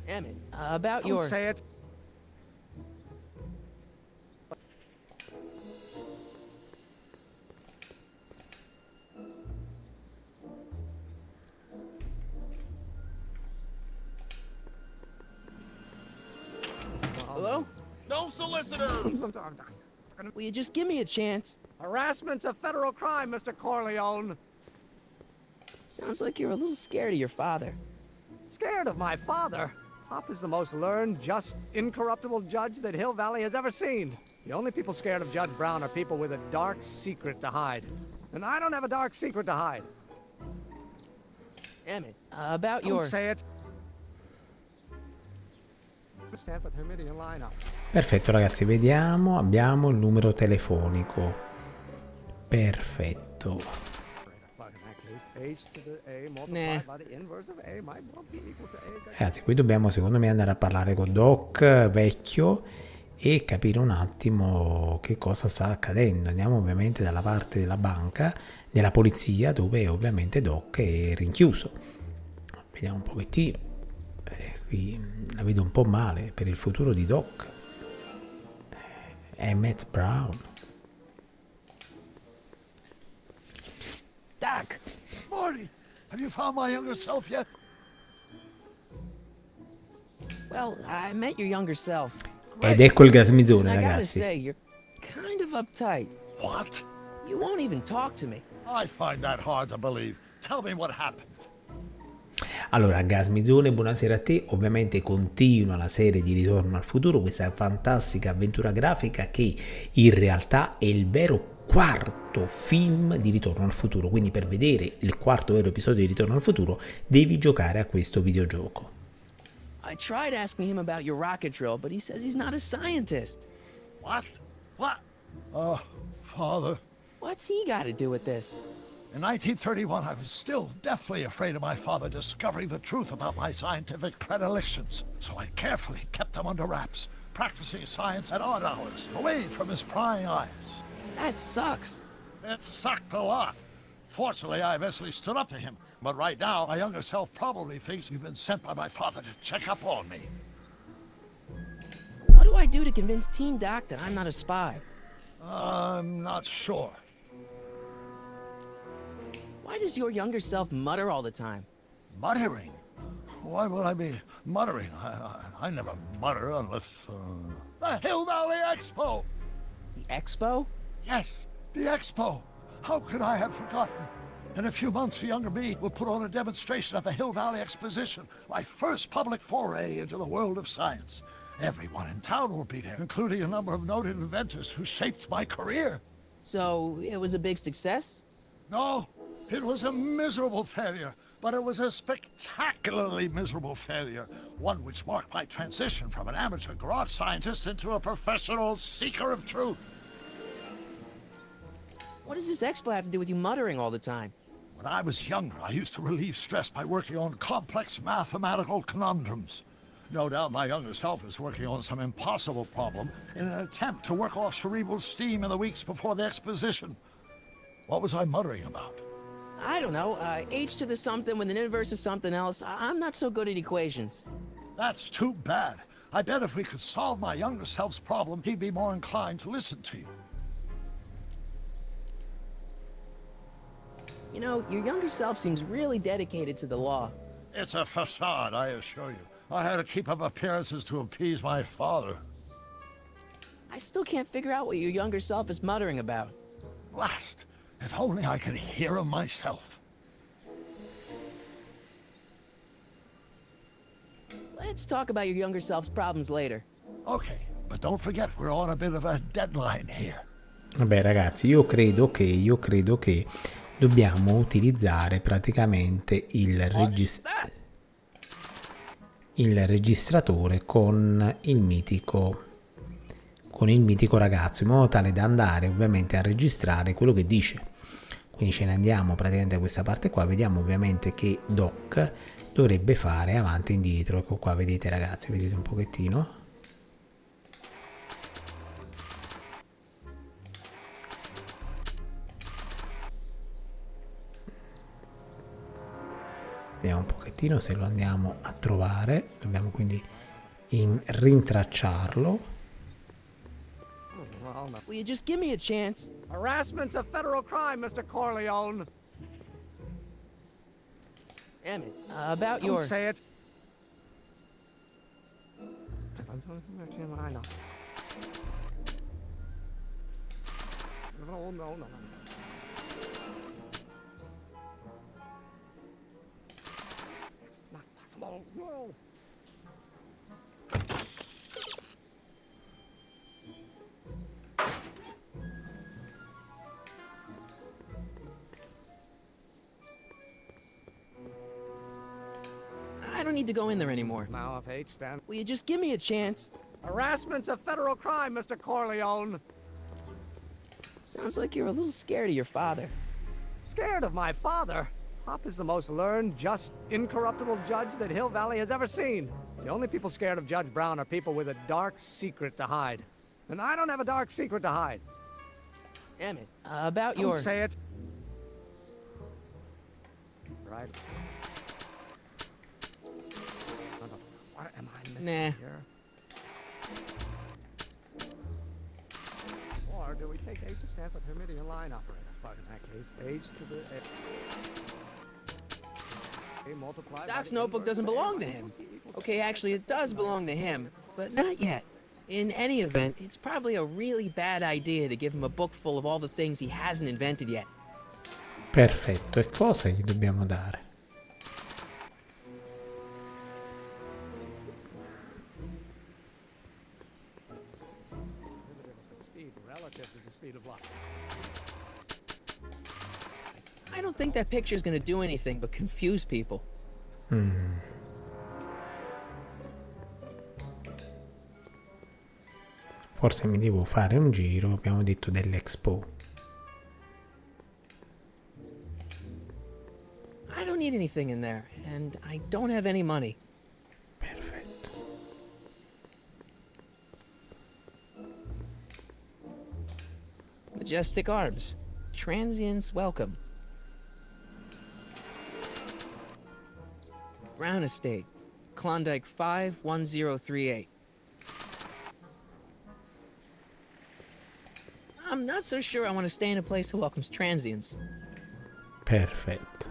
Emmett, about Don't say it. Hello? No solicitor! Will you just give me a chance? Harassment's a federal crime, Mr. Corleone. Sounds like you're a little scared of your father. Scared of my father? Pop is the most learned, just, incorruptible judge that Hill Valley has ever seen. The only people scared of Judge Brown are people with a dark secret to hide. And I don't have a dark secret to hide. Emmett, about Don't your... say it. Stand for the Hermitian lineup. Perfetto ragazzi, vediamo, abbiamo il numero telefonico. Perfetto. Ragazzi, qui dobbiamo secondo me andare a parlare con Doc vecchio e capire un attimo che cosa sta accadendo. Andiamo ovviamente dalla parte della banca, della polizia, dove ovviamente Doc è rinchiuso. Vediamo un pochettino. Qui la vedo un po' male per il futuro di Doc. Emmett Brown. Doc! Marty, have you found my younger self yet? Well, I met your younger self. Ed ecco il gasmizzone, I gotta ragazzi. say, you're kind of uptight. What? You won't even talk to me. I find that hard to believe. Tell me what happened. Allora, Gasmizzone, buonasera a te. Ovviamente continua la serie di Ritorno al futuro, questa fantastica avventura grafica che in realtà è il vero quarto film di Ritorno al futuro. Quindi per vedere il quarto vero episodio di Ritorno al futuro devi giocare a questo videogioco. I tried asking him about your rocket drill, but he says he's not a scientist. What? What? Father. What's he got to do with this? In 1931, I was still deathly afraid of my father discovering the truth about my scientific predilections, so I carefully kept them under wraps, practicing science at odd hours, away from his prying eyes. That sucks. It sucked a lot. Fortunately, I eventually stood up to him, but right now, my younger self probably thinks you've been sent by my father to check up on me. What do I do to convince Teen Doc that I'm not a spy? I'm not sure. Why does your younger self mutter all the time? Muttering? Why would I be muttering? I never mutter unless... The Hill Valley Expo! The Expo? Yes, the Expo! How could I have forgotten? In a few months, the younger me will put on a demonstration at the Hill Valley Exposition, my first public foray into the world of science. Everyone in town will be there, including a number of noted inventors who shaped my career. So, it was a big success? No, it was a miserable failure, but it was a spectacularly miserable failure, one which marked my transition from an amateur garage scientist into a professional seeker of truth. What does this expo have to do with you muttering all the time? When I was younger, I used to relieve stress by working on complex mathematical conundrums. No doubt my younger self is working on some impossible problem in an attempt to work off cerebral steam in the weeks before the exposition. What was I muttering about? I don't know, h to the something with an inverse of something else. I'm not so good at equations. That's too bad. I bet if we could solve my younger self's problem, he'd be more inclined to listen to you. You know, your younger self seems really dedicated to the law. It's a facade, I assure you. I had to keep up appearances to appease my father. I still can't figure out what your younger self is muttering about. Blast! If only I could hear him myself. Let's talk about your younger self's problems later. Okay, but don't forget we're on a bit of a deadline here. Vabbè ragazzi, io credo che dobbiamo utilizzare praticamente il registratore con il mitico ragazzo, in modo tale da andare ovviamente a registrare quello che dice. Quindi ce ne andiamo praticamente da questa parte qua, vediamo ovviamente che Doc dovrebbe fare avanti e indietro. Ecco qua, vedete ragazzi, vedete un pochettino. Vediamo un pochettino se lo andiamo a trovare, dobbiamo quindi rintracciarlo. Will you just give me a chance? Harassment's a federal crime, Mr. Corleone. Emmett, about your... Don't say it. I know. No. Not possible. No. I don't need to go in there anymore. Now, if H stands... Will you just give me a chance? Harassment's a federal crime, Mr. Corleone. Sounds like you're a little scared of your father. Scared of my father? Pop is the most learned, just, incorruptible judge that Hill Valley has ever seen. The only people scared of Judge Brown are people with a dark secret to hide. And I don't have a dark secret to hide. Emmett, about your... Don't say it. Right. What am I missing Nah. here? Or do we take H to stand for Hermitian line operator? But in that case, H to the A multiplied by Doc's the notebook inverse doesn't of A belong to minus him. B equals Okay, actually, it does belong to him, but not yet. In any event, it's probably a really bad idea to give him a book full of all the things he hasn't invented yet. Perfetto, e cosa gli dobbiamo dare? the speed relative to the speed of light. I don't think that picture's gonna do anything but confuse people. Forse mi devo fare un giro, abbiamo detto dell'Expo. I don't need anything in there, and I don't have any money. Perfetto. Majestic Arbs. Transients welcome. Brown Estate. Klondike 51038. I'm not so sure I want to stay in a place that welcomes transients. Perfetto.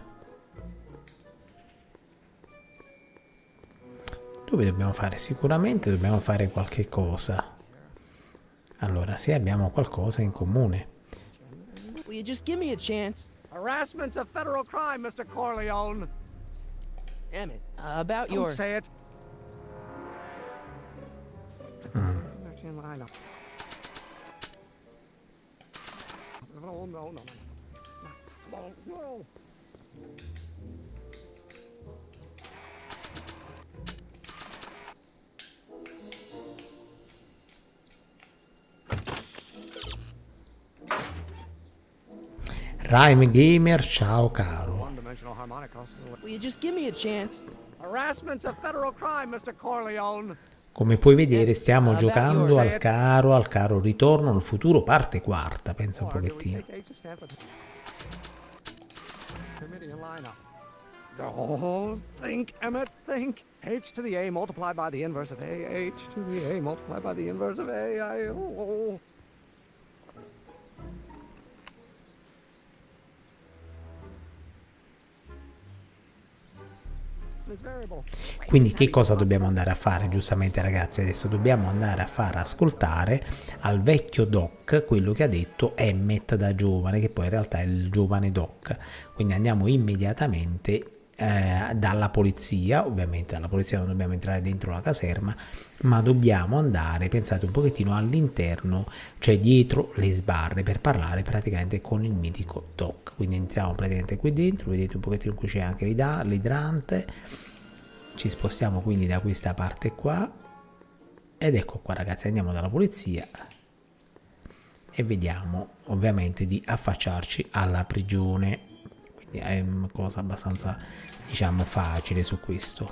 Dove dobbiamo fare? Sicuramente dobbiamo fare qualche cosa. Allora, sì, abbiamo qualcosa in comune. Will you just give me a chance? Harassment's a federal crime, Mr. Corleone. Emmett, about Don't your... say it. I know. No, no, no, no. Not possible. No. Rhyme Gamer, ciao caro. One-dimensional harmonic oscillator. Will you just give me a chance? Harassment's a federal crime, Mr. Corleone. Come puoi vedere stiamo giocando al caro Ritorno al futuro parte quarta, pensa un pochettino. Don't think, Emmett, think. H to the A multiplied by the inverse of A. H to the A multiplied by the inverse of A. Quindi che cosa dobbiamo andare a fare? Giustamente ragazzi, adesso dobbiamo andare a far ascoltare al vecchio Doc quello che ha detto Emmett da giovane, che poi in realtà è il giovane Doc. Quindi andiamo immediatamente dalla polizia. Ovviamente dalla polizia non dobbiamo entrare dentro la caserma, ma dobbiamo andare, pensate un pochettino, all'interno, cioè dietro le sbarre, per parlare praticamente con il mitico Doc. Quindi entriamo praticamente qui dentro, vedete un pochettino qui c'è anche l'idrante, ci spostiamo quindi da questa parte qua ed ecco qua ragazzi, andiamo dalla polizia e vediamo ovviamente di affacciarci alla prigione. Quindi è una cosa abbastanza, diciamo, facile su questo.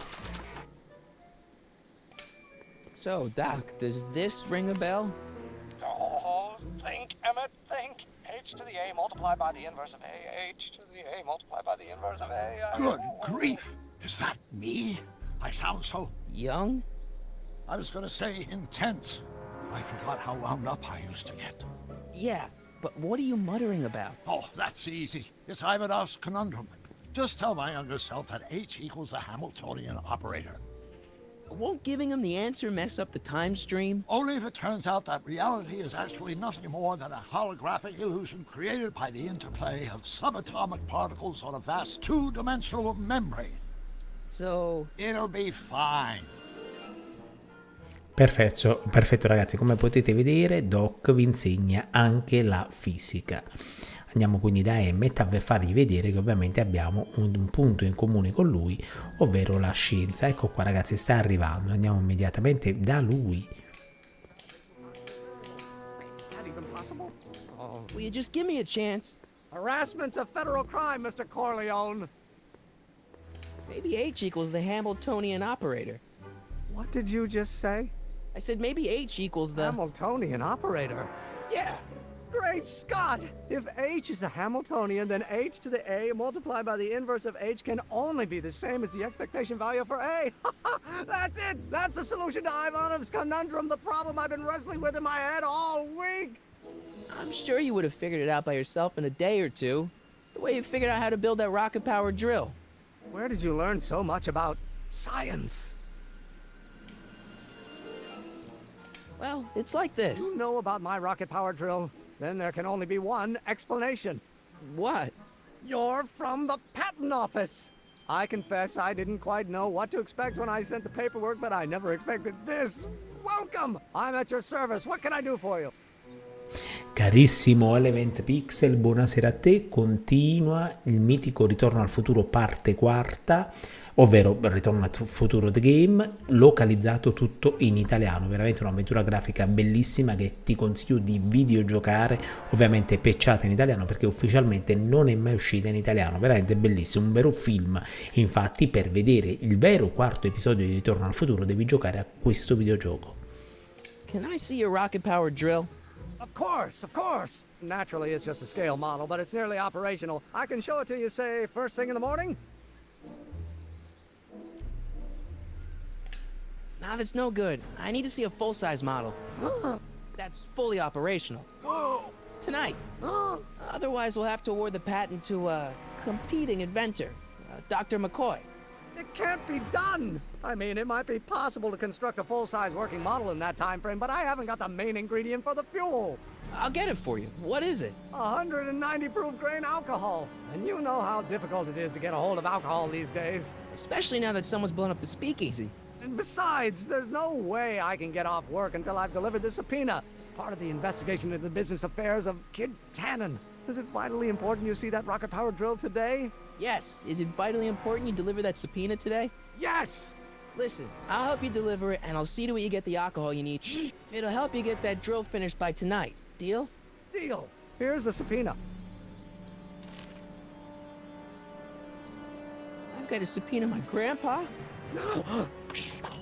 So, Doc, does this ring a bell? Oh, think, Emmett, think. H to the A multiplied by the inverse of A. H to the A multiplied by the inverse of A. Good grief! Is that me? I sound so... Young? I was gonna say intense. I forgot how wound up I used to get. Yeah, but what are you muttering about? Oh, that's easy. It's Ivanov's conundrum. Just tell my younger self that H equals the Hamiltonian operator. Won't giving him the answer mess up the time stream? Only if it turns out that reality is actually nothing more than a holographic illusion created by the interplay of subatomic particles on a vast two-dimensional membrane. So... It'll be fine. Perfetto, perfetto ragazzi, come potete vedere Doc vi insegna anche la fisica. Andiamo quindi da Emmett a fargli vedere che ovviamente abbiamo un punto in comune con lui, ovvero la scienza. Ecco qua ragazzi, sta arrivando, andiamo immediatamente da lui. Is that even possible? Oh. Will you just give me a chance? Harassment's a federal crime, Mr. Corleone. Maybe H equals the Hamiltonian operator. What did you just say? I said maybe H equals the... Hamiltonian operator? Yeah! Great Scott! If H is the Hamiltonian, then H to the A multiplied by the inverse of H can only be the same as the expectation value for A. That's it! That's the solution to Ivanov's conundrum, the problem I've been wrestling with in my head all week! I'm sure you would have figured it out by yourself in a day or two. The way you figured out how to build that rocket-powered drill. Where did you learn so much about science? Well, it's like this. You know about my rocket-powered drill? Then there can only be one explanation. What? You're from the patent office. I confess I didn't quite know what to expect when I sent the paperwork, but I never expected this. Welcome! I'm at your service. What can I do for you? Carissimo Element Pixel, buonasera a te. Continua il mitico Ritorno al futuro parte quarta, ovvero Ritorno al futuro The Game, localizzato tutto in italiano. Veramente un'avventura grafica bellissima che ti consiglio di videogiocare, ovviamente patchata in italiano perché ufficialmente non è mai uscita in italiano. Veramente bellissimo, un vero film. Infatti per vedere il vero quarto episodio di Ritorno al futuro devi giocare a questo videogioco. Can I see your rocket powered drill? Of course, of course. Naturally, it's just a scale model, but it's nearly operational. I can show it to you, say, first thing in the morning. Nah, that's no good. I need to see a full-size model. That's fully operational. Tonight. Otherwise, we'll have to award the patent to a competing inventor, Dr. McCoy. It can't be done. I mean, it might be possible to construct a full-size working model in that time frame, but I haven't got the main ingredient for the fuel. I'll get it for you. What is it? 190 proof grain alcohol. And you know how difficult it is to get a hold of alcohol these days. Especially now that someone's blown up the speakeasy. And besides, there's no way I can get off work until I've delivered the subpoena. Part of the investigation into the business affairs of Kid Tannen. Is it vitally important you see that rocket-powered drill today? Yes. Is it vitally important you deliver that subpoena today? Yes! Listen, I'll help you deliver it, and I'll see to it you get the alcohol you need. It'll help you get that drill finished by tonight. Deal? Deal. Here's the subpoena. I've got to subpoena my grandpa?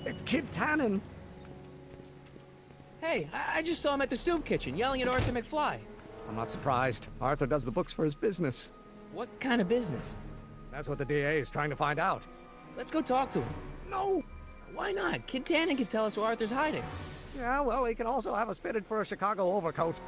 It's Kid Tannen. Hey, I just saw him at the soup kitchen, yelling at Arthur McFly. I'm not surprised. Arthur does the books for his business. What kind of business? That's what the DA is trying to find out. Let's go talk to him. No! Why not? Kid Tannen can tell us where Arthur's hiding. Yeah, well, he can also have us fitted for a Chicago overcoat.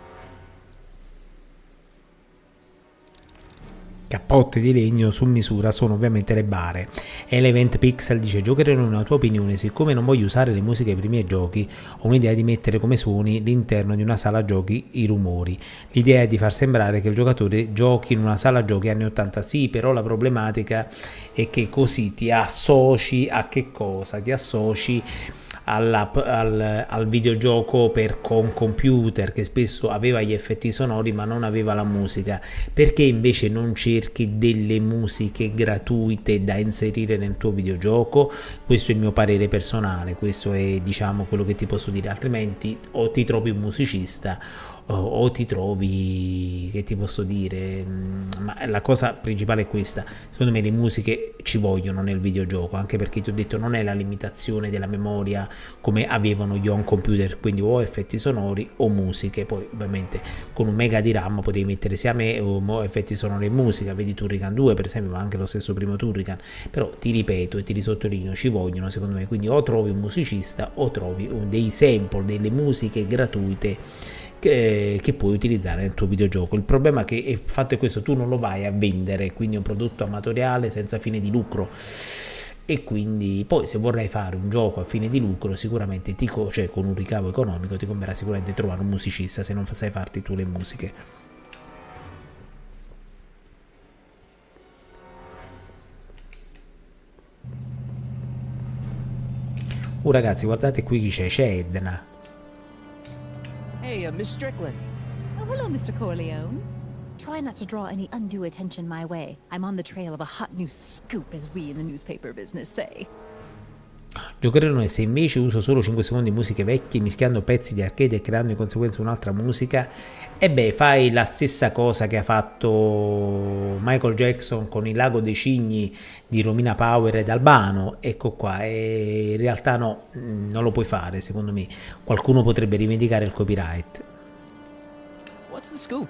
Cappotte di legno su misura sono ovviamente le bare. Element Pixel dice: giocherò una tua opinione, siccome non voglio usare le musiche per i miei giochi, ho un'idea di mettere come suoni all'interno di una sala giochi i rumori. L'idea è di far sembrare che il giocatore giochi in una sala giochi anni 80. Sì, però la problematica è che così ti associ a che cosa? Ti associ al videogioco con computer, che spesso aveva gli effetti sonori ma non aveva la musica. Perché invece non cerchi delle musiche gratuite da inserire nel tuo videogioco? Questo è il mio parere personale, questo è, diciamo, quello che ti posso dire. Altrimenti o ti trovi un musicista o ti trovi, che ti posso dire, ma la cosa principale è questa: secondo me le musiche ci vogliono nel videogioco, anche perché ti ho detto non è la limitazione della memoria come avevano gli home computer, quindi o effetti sonori o musiche. Poi ovviamente con un mega di RAM potevi mettere sia o effetti sonori e musica, vedi Turrican 2 per esempio, ma anche lo stesso primo Turrican. Però ti ripeto e ti risottolineo, ci vogliono secondo me, quindi o trovi un musicista o trovi dei sample, delle musiche gratuite che puoi utilizzare nel tuo videogioco. Il problema è che il fatto è questo: tu non lo vai a vendere, quindi è un prodotto amatoriale senza fine di lucro, e quindi poi se vorrai fare un gioco a fine di lucro sicuramente cioè con un ricavo economico ti converrà sicuramente trovare un musicista, se non sai farti tu le musiche. Ragazzi, guardate qui chi c'è Edna. Hey, Miss Strickland. Oh, hello, Mr. Corleone. Try not to draw any undue attention my way. I'm on the trail of a hot new scoop, as we in the newspaper business say. Giocherò se invece uso solo 5 secondi di musiche vecchie, mischiando pezzi di arcade e creando di conseguenza un'altra musica. E beh, fai la stessa cosa che ha fatto Michael Jackson con Il lago dei cigni di Romina Power ed Albano. Ecco qua, e in realtà no, non lo puoi fare secondo me. Qualcuno potrebbe rivendicare il copyright. What's the scoop?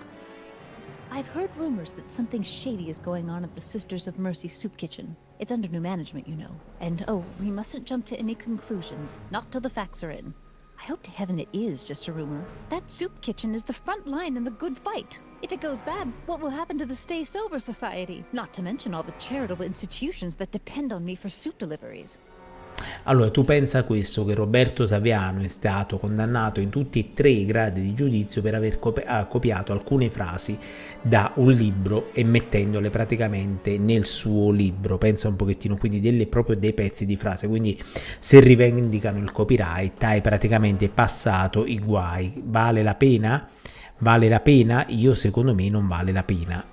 I've heard rumors that something shady is going on at the Sisters of Mercy soup kitchen. It's under new management, you know. And oh, we mustn't jump to any conclusions, not till the facts are in. I hope to heaven it is just a rumor. That soup kitchen is the front line in the good fight. If it goes bad, what will happen to the Stay Sober Society? Not to mention all the charitable institutions that depend on me for soup deliveries. Allora, tu pensa questo, che Roberto Saviano è stato condannato in tutti e 3 i gradi di giudizio per aver copiato alcune frasi da un libro e mettendole praticamente nel suo libro. Pensa un pochettino, quindi proprio dei pezzi di frase. Quindi se rivendicano il copyright hai praticamente passato i guai. Vale la pena? Vale la pena? Io secondo me non vale la pena.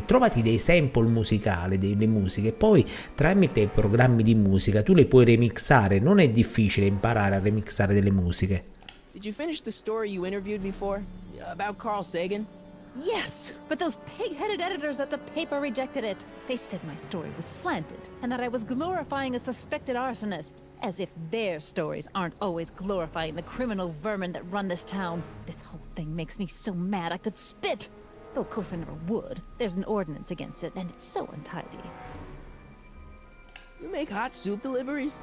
Trovati dei sample musicali, delle musiche, poi tramite programmi di musica tu le puoi remixare, non è difficile imparare a remixare delle musiche. Did you finish the story you interviewed me for? About Carl Sagan? Yes, but those pig-headed editors at the paper rejected it. They said my story was slanted, and that I was glorifying a suspected arsonist. As if their stories aren't always glorifying the criminal vermin that run this town. This whole thing makes me so mad I could spit. Though of course I never would. There's an ordinance against it, and it's so untidy. You make hot soup deliveries?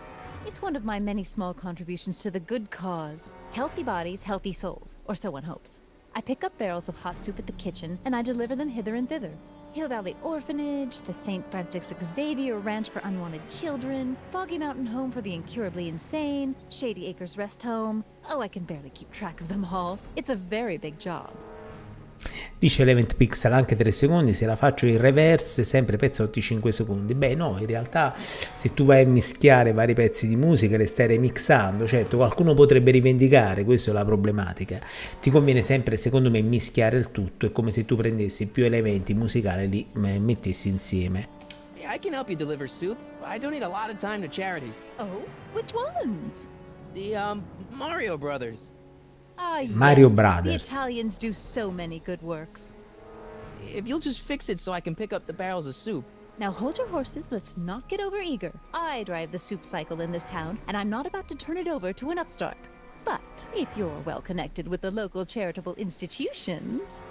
It's one of my many small contributions to the good cause. Healthy bodies, healthy souls, or so one hopes. I pick up barrels of hot soup at the kitchen, and I deliver them hither and thither. Hill Valley Orphanage, the St. Francis Xavier Ranch for Unwanted Children, Foggy Mountain Home for the Incurably Insane, Shady Acres Rest Home. Oh, I can barely keep track of them all. It's a very big job. Dice Element Pixel anche 3 secondi, se la faccio in reverse sempre pezzotti 5 secondi. Beh no, in realtà se tu vai a mischiare vari pezzi di musica le stai remixando, certo qualcuno potrebbe rivendicare, questa è la problematica. Ti conviene sempre secondo me mischiare il tutto, è come se tu prendessi più elementi musicali e li mettessi insieme. I can help you deliver soup. I donate a lot of time to charities. Oh? Which ones? The, Mario Brothers. Ah, Mario yes. Brothers. The Italians do so many good works. If you'll just fix it so I can pick up the barrels of soup. Now hold your horses, let's not get over eager. I drive the soup cycle in this town, and I'm not about to turn it over to an upstart. But if you're well connected with the local charitable institutions...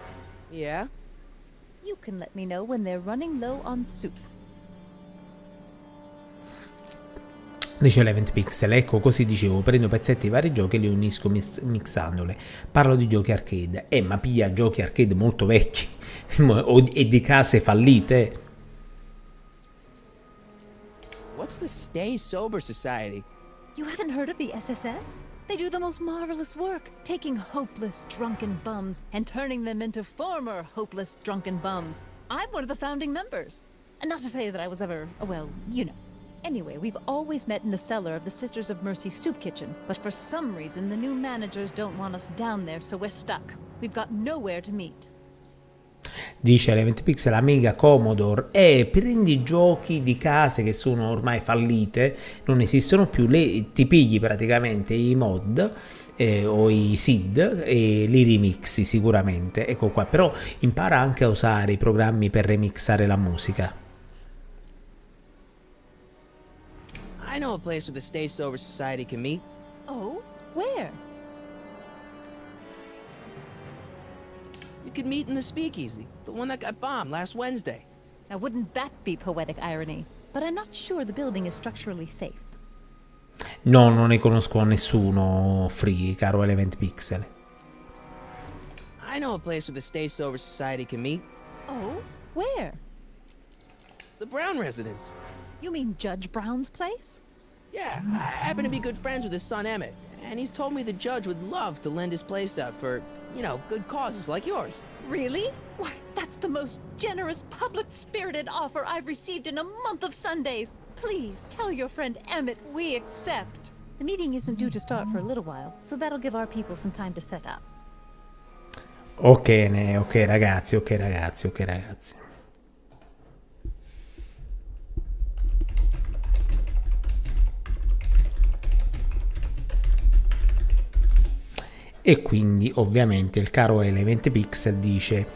Yeah? You can let me know when they're running low on soup. Dice Levent Pixel, ecco così dicevo, prendo pezzetti di vari giochi e li unisco mixandole. Parlo di giochi arcade. Ma piglia giochi arcade molto vecchi e di case fallite. What's the Stay Sober Society? You haven't heard of the SSS? They do the most marvelous work, taking hopeless drunken bums and turning them into former hopeless drunken bums. I'm one of the founding members. And not to say that I was ever, well, you know. Anyway, we've always met in the cellar of the Sisters of Mercy soup kitchen, but for some reason the new managers don't want us down there, so we're stuck. We've got nowhere to meet. Dice Element Pixel, Amiga Commodore, prendi giochi di case che sono ormai fallite, non esistono più, ti pigli praticamente i mod o i SID e li remixi sicuramente, ecco qua, però impara anche a usare i programmi per remixare la musica. I know a place where the Stay Sober Society can meet. Oh? Where? You could meet in the Speakeasy, the one that got bombed last Wednesday. Now wouldn't that be poetic irony? But I'm not sure the building is structurally safe. No, non ne conosco nessuno, Free, caro Element Pixel. I know a place where the Stay Sober Society can meet. Oh? Where? The Brown residence. You mean Judge Brown's place? Yeah, I happen to be good friends with his son Emmett, and he's told me the judge would love to lend his place out for, you know, good causes like yours. Really? Why, that's the most generous, public-spirited offer I've received in a month of Sundays. Please, tell your friend Emmett we accept. The meeting isn't due to start for a little while, so that'll give our people some time to set up. Ok ragazzi. E quindi ovviamente il caro Element Pixel dice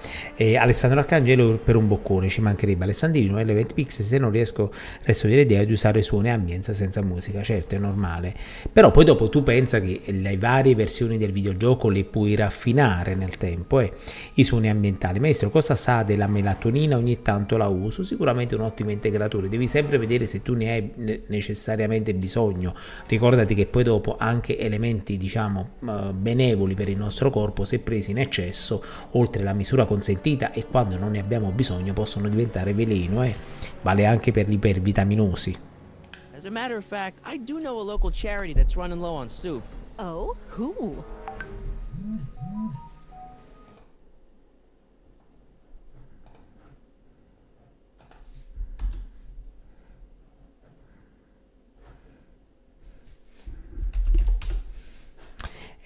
Alessandro Arcangelo per un boccone, ci mancherebbe. Alessandrino, Element Pixel, se non resto dell'idea di usare suoni e ambienza senza musica, certo è normale, però poi dopo tu pensa che le varie versioni del videogioco le puoi raffinare nel tempo, i suoni ambientali. Maestro, cosa sa della melatonina? Ogni tanto la uso, sicuramente un ottimo integratore, devi sempre vedere se tu ne hai necessariamente bisogno. Ricordati che poi dopo anche elementi diciamo benevoli per il nostro corpo, se presi in eccesso oltre la misura consentita e quando non ne abbiamo bisogno, possono diventare veleno, vale anche per gli ipervitaminosi. As a matter of fact, I do know a local charity that's running low on soup. Oh? Who?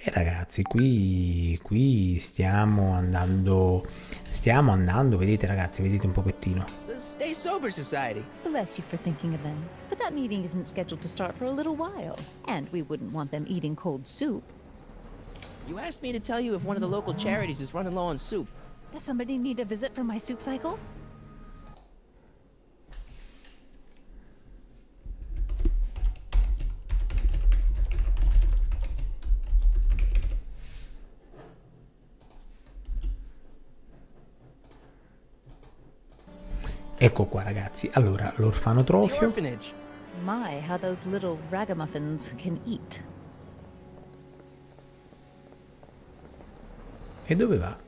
E ragazzi, qui stiamo andando, vedete ragazzi, vedete un pochettino. The Stay Sober Society. Bless you for thinking of them. But that meeting isn't scheduled to start for a little while. And we wouldn't want them eating cold soup. You asked me to tell you if one of the local charities is running low on soup. Does somebody need a visit from my soup cycle? Ecco qua ragazzi, allora The l'orfanotrofio. orphanage. My, how those little ragamuffins can eat. E dove va?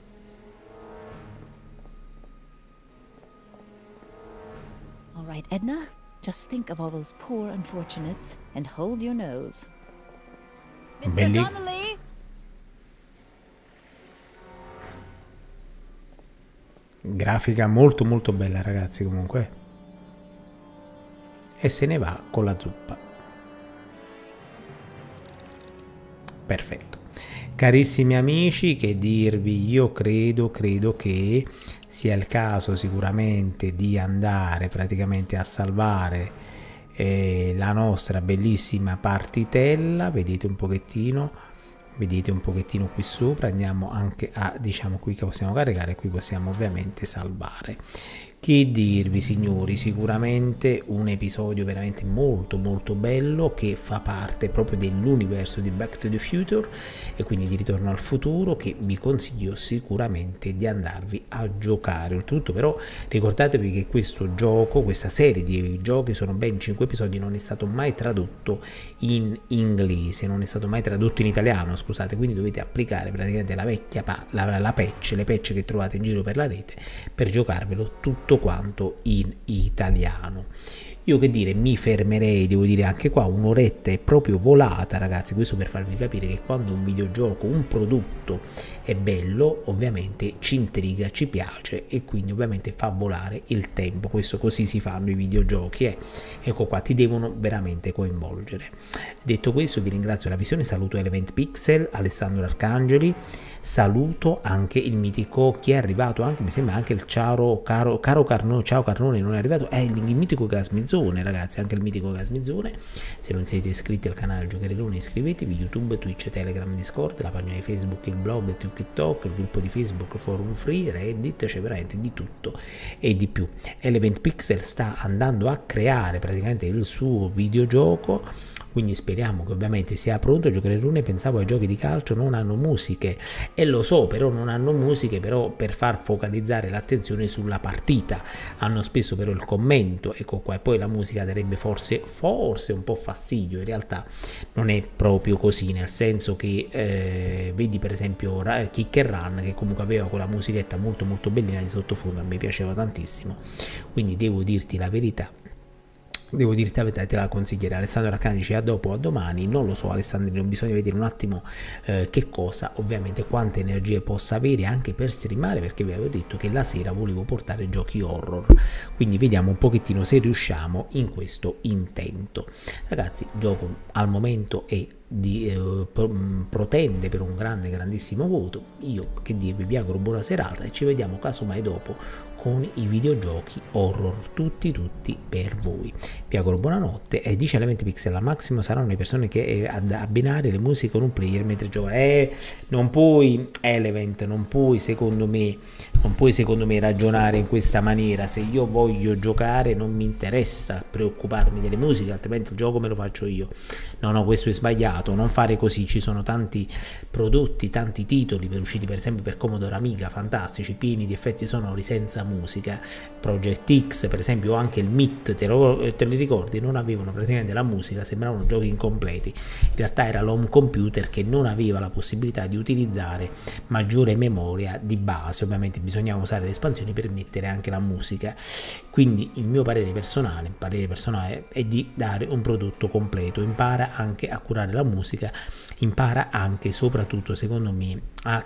All right, Edna, just think of all those poor unfortunates and hold your nose. Mr. Belli- Donnelly! Grafica molto molto bella ragazzi comunque. E se ne va con la zuppa. Perfetto. Carissimi amici, che dirvi, io credo che sia il caso sicuramente di andare praticamente a salvare la nostra bellissima partitella. Vedete un pochettino qui sopra, andiamo anche a, diciamo, qui che possiamo caricare, qui possiamo ovviamente salvare. Che dirvi signori, sicuramente un episodio veramente molto molto bello che fa parte proprio dell'universo di Back to the Future e quindi di Ritorno al Futuro, che vi consiglio sicuramente di andarvi a giocare. Oltretutto però ricordatevi che questo gioco, questa serie di giochi, sono ben 5 episodi, non è stato mai tradotto in inglese, non è stato mai tradotto in italiano, scusate, quindi dovete applicare praticamente la vecchia la patch, le patch che trovate in giro per la rete per giocarvelo tutto quanto in italiano. Io che dire, mi fermerei, devo dire anche qua un'oretta è proprio volata ragazzi, questo per farvi capire che quando un videogioco, un prodotto è bello ovviamente ci intriga, ci piace e quindi ovviamente fa volare il tempo. Questo così si fanno i videogiochi, ecco qua, ti devono veramente coinvolgere. Detto questo vi ringrazio per la visione, saluto Element Pixel, Alessandro Arcangeli, saluto anche il mitico, chi è arrivato anche, mi sembra anche il caro Carnone, ciao Carnone, non è arrivato, è il mitico Gasmizzone ragazzi, anche il mitico Gasmizzone. Se non siete iscritti al canale Giocherellone iscrivetevi, YouTube, Twitch, Telegram, Discord, la pagina di Facebook, il blog, TikTok, il gruppo di Facebook, forum free, Reddit, c'è veramente di tutto e di più. Element Pixel sta andando a creare praticamente il suo videogioco, quindi speriamo che ovviamente sia pronto. Giocherellone, pensavo ai giochi di calcio non hanno musiche, e lo so, però non hanno musiche però per far focalizzare l'attenzione sulla partita, hanno spesso però il commento, ecco qua, e poi la musica darebbe forse un po' fastidio. In realtà non è proprio così, nel senso che vedi per esempio Kick and Run, che comunque aveva quella musichetta molto molto bellina di sottofondo, a me piaceva tantissimo, quindi devo dirti la verità, te la consiglierei. Alessandro Arcanici, a dopo, a domani, non lo so Alessandro, bisogna vedere un attimo che cosa, ovviamente quante energie possa avere anche per streamare, perché vi avevo detto che la sera volevo portare giochi horror, quindi vediamo un pochettino se riusciamo in questo intento. Ragazzi, il gioco al momento è protende per un grandissimo voto. Io che dirvi, vi auguro buona serata e ci vediamo casomai dopo con i videogiochi horror, tutti per voi. Vi auguro buonanotte e dice Element Pixel, al massimo saranno le persone che abbinare le musiche con un player mentre giocano. Non puoi Element, non puoi secondo me ragionare in questa maniera. Se io voglio giocare non mi interessa preoccuparmi delle musiche, altrimenti il gioco me lo faccio io. No, questo è sbagliato, non fare così. Ci sono tanti prodotti, tanti titoli usciti per esempio per Commodore Amiga, fantastici, pieni di effetti sonori senza musica. Project X per esempio, o anche il MIT, te li ricordi? Non avevano praticamente la musica, sembravano giochi incompleti. In realtà era l'home computer che non aveva la possibilità di utilizzare maggiore memoria di base, ovviamente bisognava usare le espansioni per mettere anche la musica. Quindi il mio parere personale è di dare un prodotto completo. Impara anche a curare la musica, impara anche soprattutto secondo me a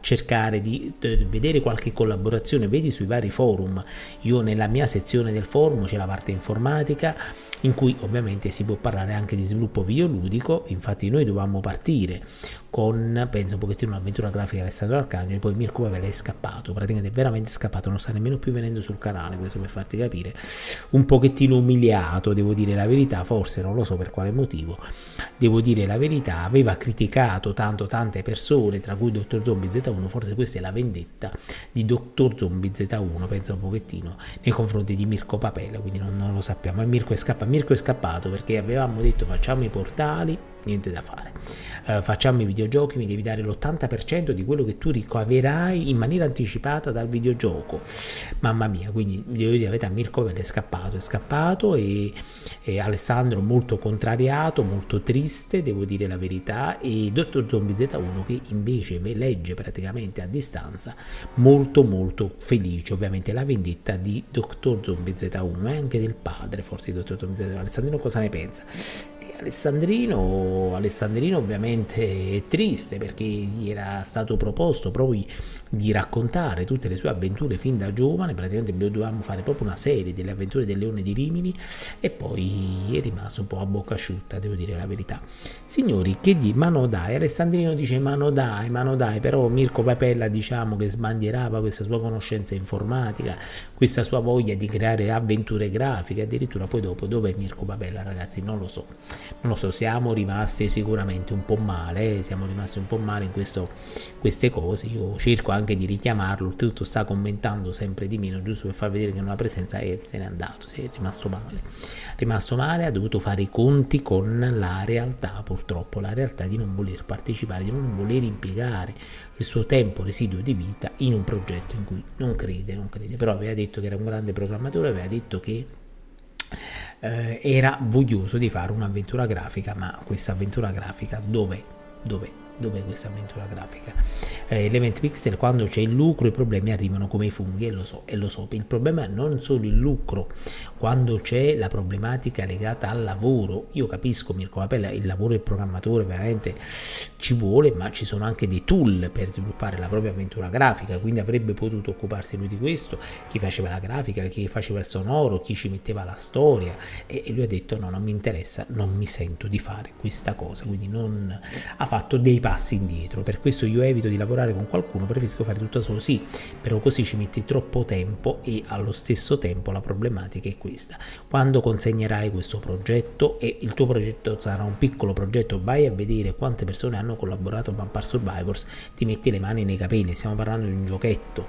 cercare di vedere qualche collaborazione, vedi sui vari forum. Io nella mia sezione del forum c'è la parte informatica, in cui ovviamente si può parlare anche di sviluppo videoludico. Infatti noi dovevamo partire con, penso, un pochettino un'avventura grafica di Alessandro Arcangeli, poi Mirko Pavella è scappato, praticamente è veramente scappato, non sta nemmeno più venendo sul canale, questo per farti capire, un pochettino umiliato, devo dire la verità, forse non lo so per quale motivo, devo dire la verità, aveva criticato tante persone, tra cui Dr. Zombie Z1, forse questa è la vendetta di Dr. Zombie Z1, penso un pochettino, nei confronti di Mirko Pavella, quindi non lo sappiamo, e Mirko è scappato perché avevamo detto facciamo i portali, niente da fare. Facciamo i videogiochi, mi devi dare l'80% di quello che tu ricaverai in maniera anticipata dal videogioco. Mamma mia, quindi devo dire la verità, Mirko Pavella è scappato e Alessandro molto contrariato, molto triste, devo dire la verità, e Dr. Zombie Z1 che invece legge praticamente a distanza, molto felice. Ovviamente la vendetta di Dr. Zombie Z1 e anche del padre forse di Dr. Zombie Z1. Alessandrino cosa ne pensa? Alessandrino ovviamente è triste perché gli era stato proposto proprio di raccontare tutte le sue avventure fin da giovane, praticamente dovevamo fare proprio una serie delle avventure del Leone di Rimini, e poi è rimasto un po' a bocca asciutta, devo dire la verità. Signori, che di? Ma no dai, Alessandrino dice ma no dai, però Mirko Pavella diciamo che sbandierava questa sua conoscenza informatica, questa sua voglia di creare avventure grafiche, addirittura poi dopo dov'è Mirko Pavella, ragazzi? Non lo so, siamo rimasti sicuramente un po' male, in queste cose. Io cerco anche di richiamarlo, oltretutto sta commentando sempre di meno, giusto per far vedere che non ha presenza, e se n'è andato, è rimasto male, ha dovuto fare i conti con la realtà, purtroppo, la realtà di non voler partecipare, di non voler impiegare il suo tempo residuo di vita in un progetto in cui non crede, però aveva detto che era un grande programmatore, aveva detto che era voglioso di fare un'avventura grafica, ma questa avventura grafica dov'è questa avventura grafica? L'event pixel, quando c'è il lucro i problemi arrivano come i funghi, e lo so, il problema è non solo il lucro, quando c'è la problematica legata al lavoro. Io capisco Mirko Pavella, il lavoro del programmatore veramente ci vuole, ma ci sono anche dei tool per sviluppare la propria avventura grafica, quindi avrebbe potuto occuparsi lui di questo, chi faceva la grafica, chi faceva il sonoro, chi ci metteva la storia, e lui ha detto no, non mi interessa, non mi sento di fare questa cosa, quindi non ha fatto dei passi indietro. Per questo io evito di lavorare con qualcuno, preferisco fare tutto solo, sì, però così ci metti troppo tempo, e allo stesso tempo la problematica è questa: quando consegnerai questo progetto, e il tuo progetto sarà un piccolo progetto, vai a vedere quante persone hanno collaborato a Vampire Survivors, ti metti le mani nei capelli, stiamo parlando di un giochetto,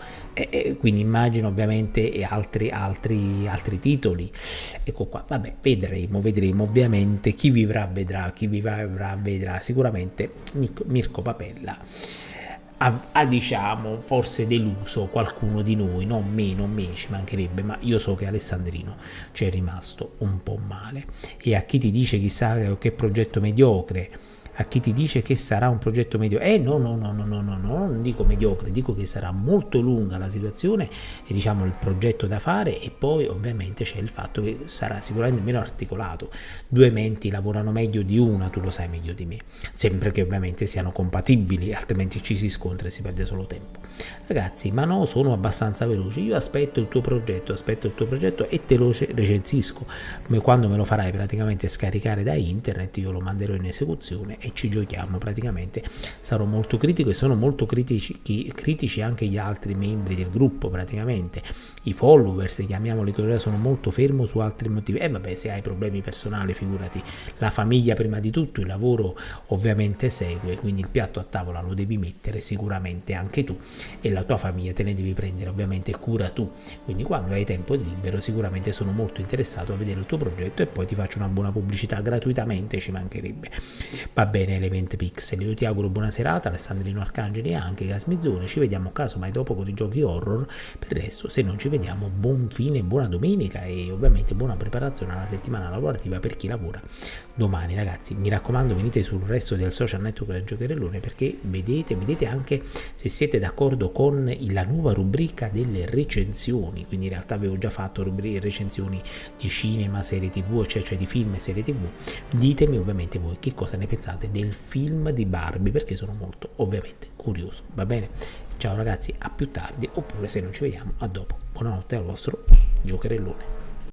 quindi immagino ovviamente altri titoli. Ecco qua, vabbè, vedremo ovviamente, chi vivrà vedrà. Sicuramente Mirko Pavella ha diciamo forse deluso qualcuno di noi, non me, ci mancherebbe, ma io so che Alessandrino ci è rimasto un po' male. E a chi ti dice chissà che progetto mediocre, a chi ti dice che sarà un progetto mediocre, no, non dico mediocre, dico che sarà molto lunga la situazione e diciamo il progetto da fare, e poi ovviamente c'è il fatto che sarà sicuramente meno articolato. Due menti lavorano meglio di una, tu lo sai meglio di me, sempre che ovviamente siano compatibili, altrimenti ci si scontra e si perde solo tempo. Ragazzi, ma no, sono abbastanza veloce, io aspetto il tuo progetto e te lo recensisco, quando me lo farai praticamente scaricare da internet io lo manderò in esecuzione e ci giochiamo. Praticamente sarò molto critico, e sono molto critici anche gli altri membri del gruppo, praticamente i followers, chiamiamoli così, sono molto fermo su altri motivi. E vabbè, se hai problemi personali figurati, la famiglia prima di tutto, il lavoro ovviamente segue, quindi il piatto a tavola lo devi mettere sicuramente anche tu, e la tua famiglia te ne devi prendere ovviamente cura tu, quindi quando hai tempo libero sicuramente sono molto interessato a vedere il tuo progetto, e poi ti faccio una buona pubblicità gratuitamente, ci mancherebbe. Va bene, l'event pixel, io ti auguro buona serata, Alessandrino Arcangeli e anche Gasmizzone, ci vediamo casomai dopo con i giochi horror. Per il resto, se non ci vediamo, buon fine, buona domenica, e ovviamente buona preparazione alla settimana lavorativa per chi lavora domani. Ragazzi, mi raccomando, venite sul resto del social network del Giocherellone, perché vedete anche se siete d'accordo con la nuova rubrica delle recensioni. Quindi in realtà avevo già fatto recensioni di cinema, serie tv, cioè di film e serie tv. Ditemi ovviamente voi che cosa ne pensate del film di Barbie, perché sono molto ovviamente curioso. Va bene? Ciao ragazzi, a più tardi, oppure se non ci vediamo a dopo. Buonanotte al vostro Giocherellone.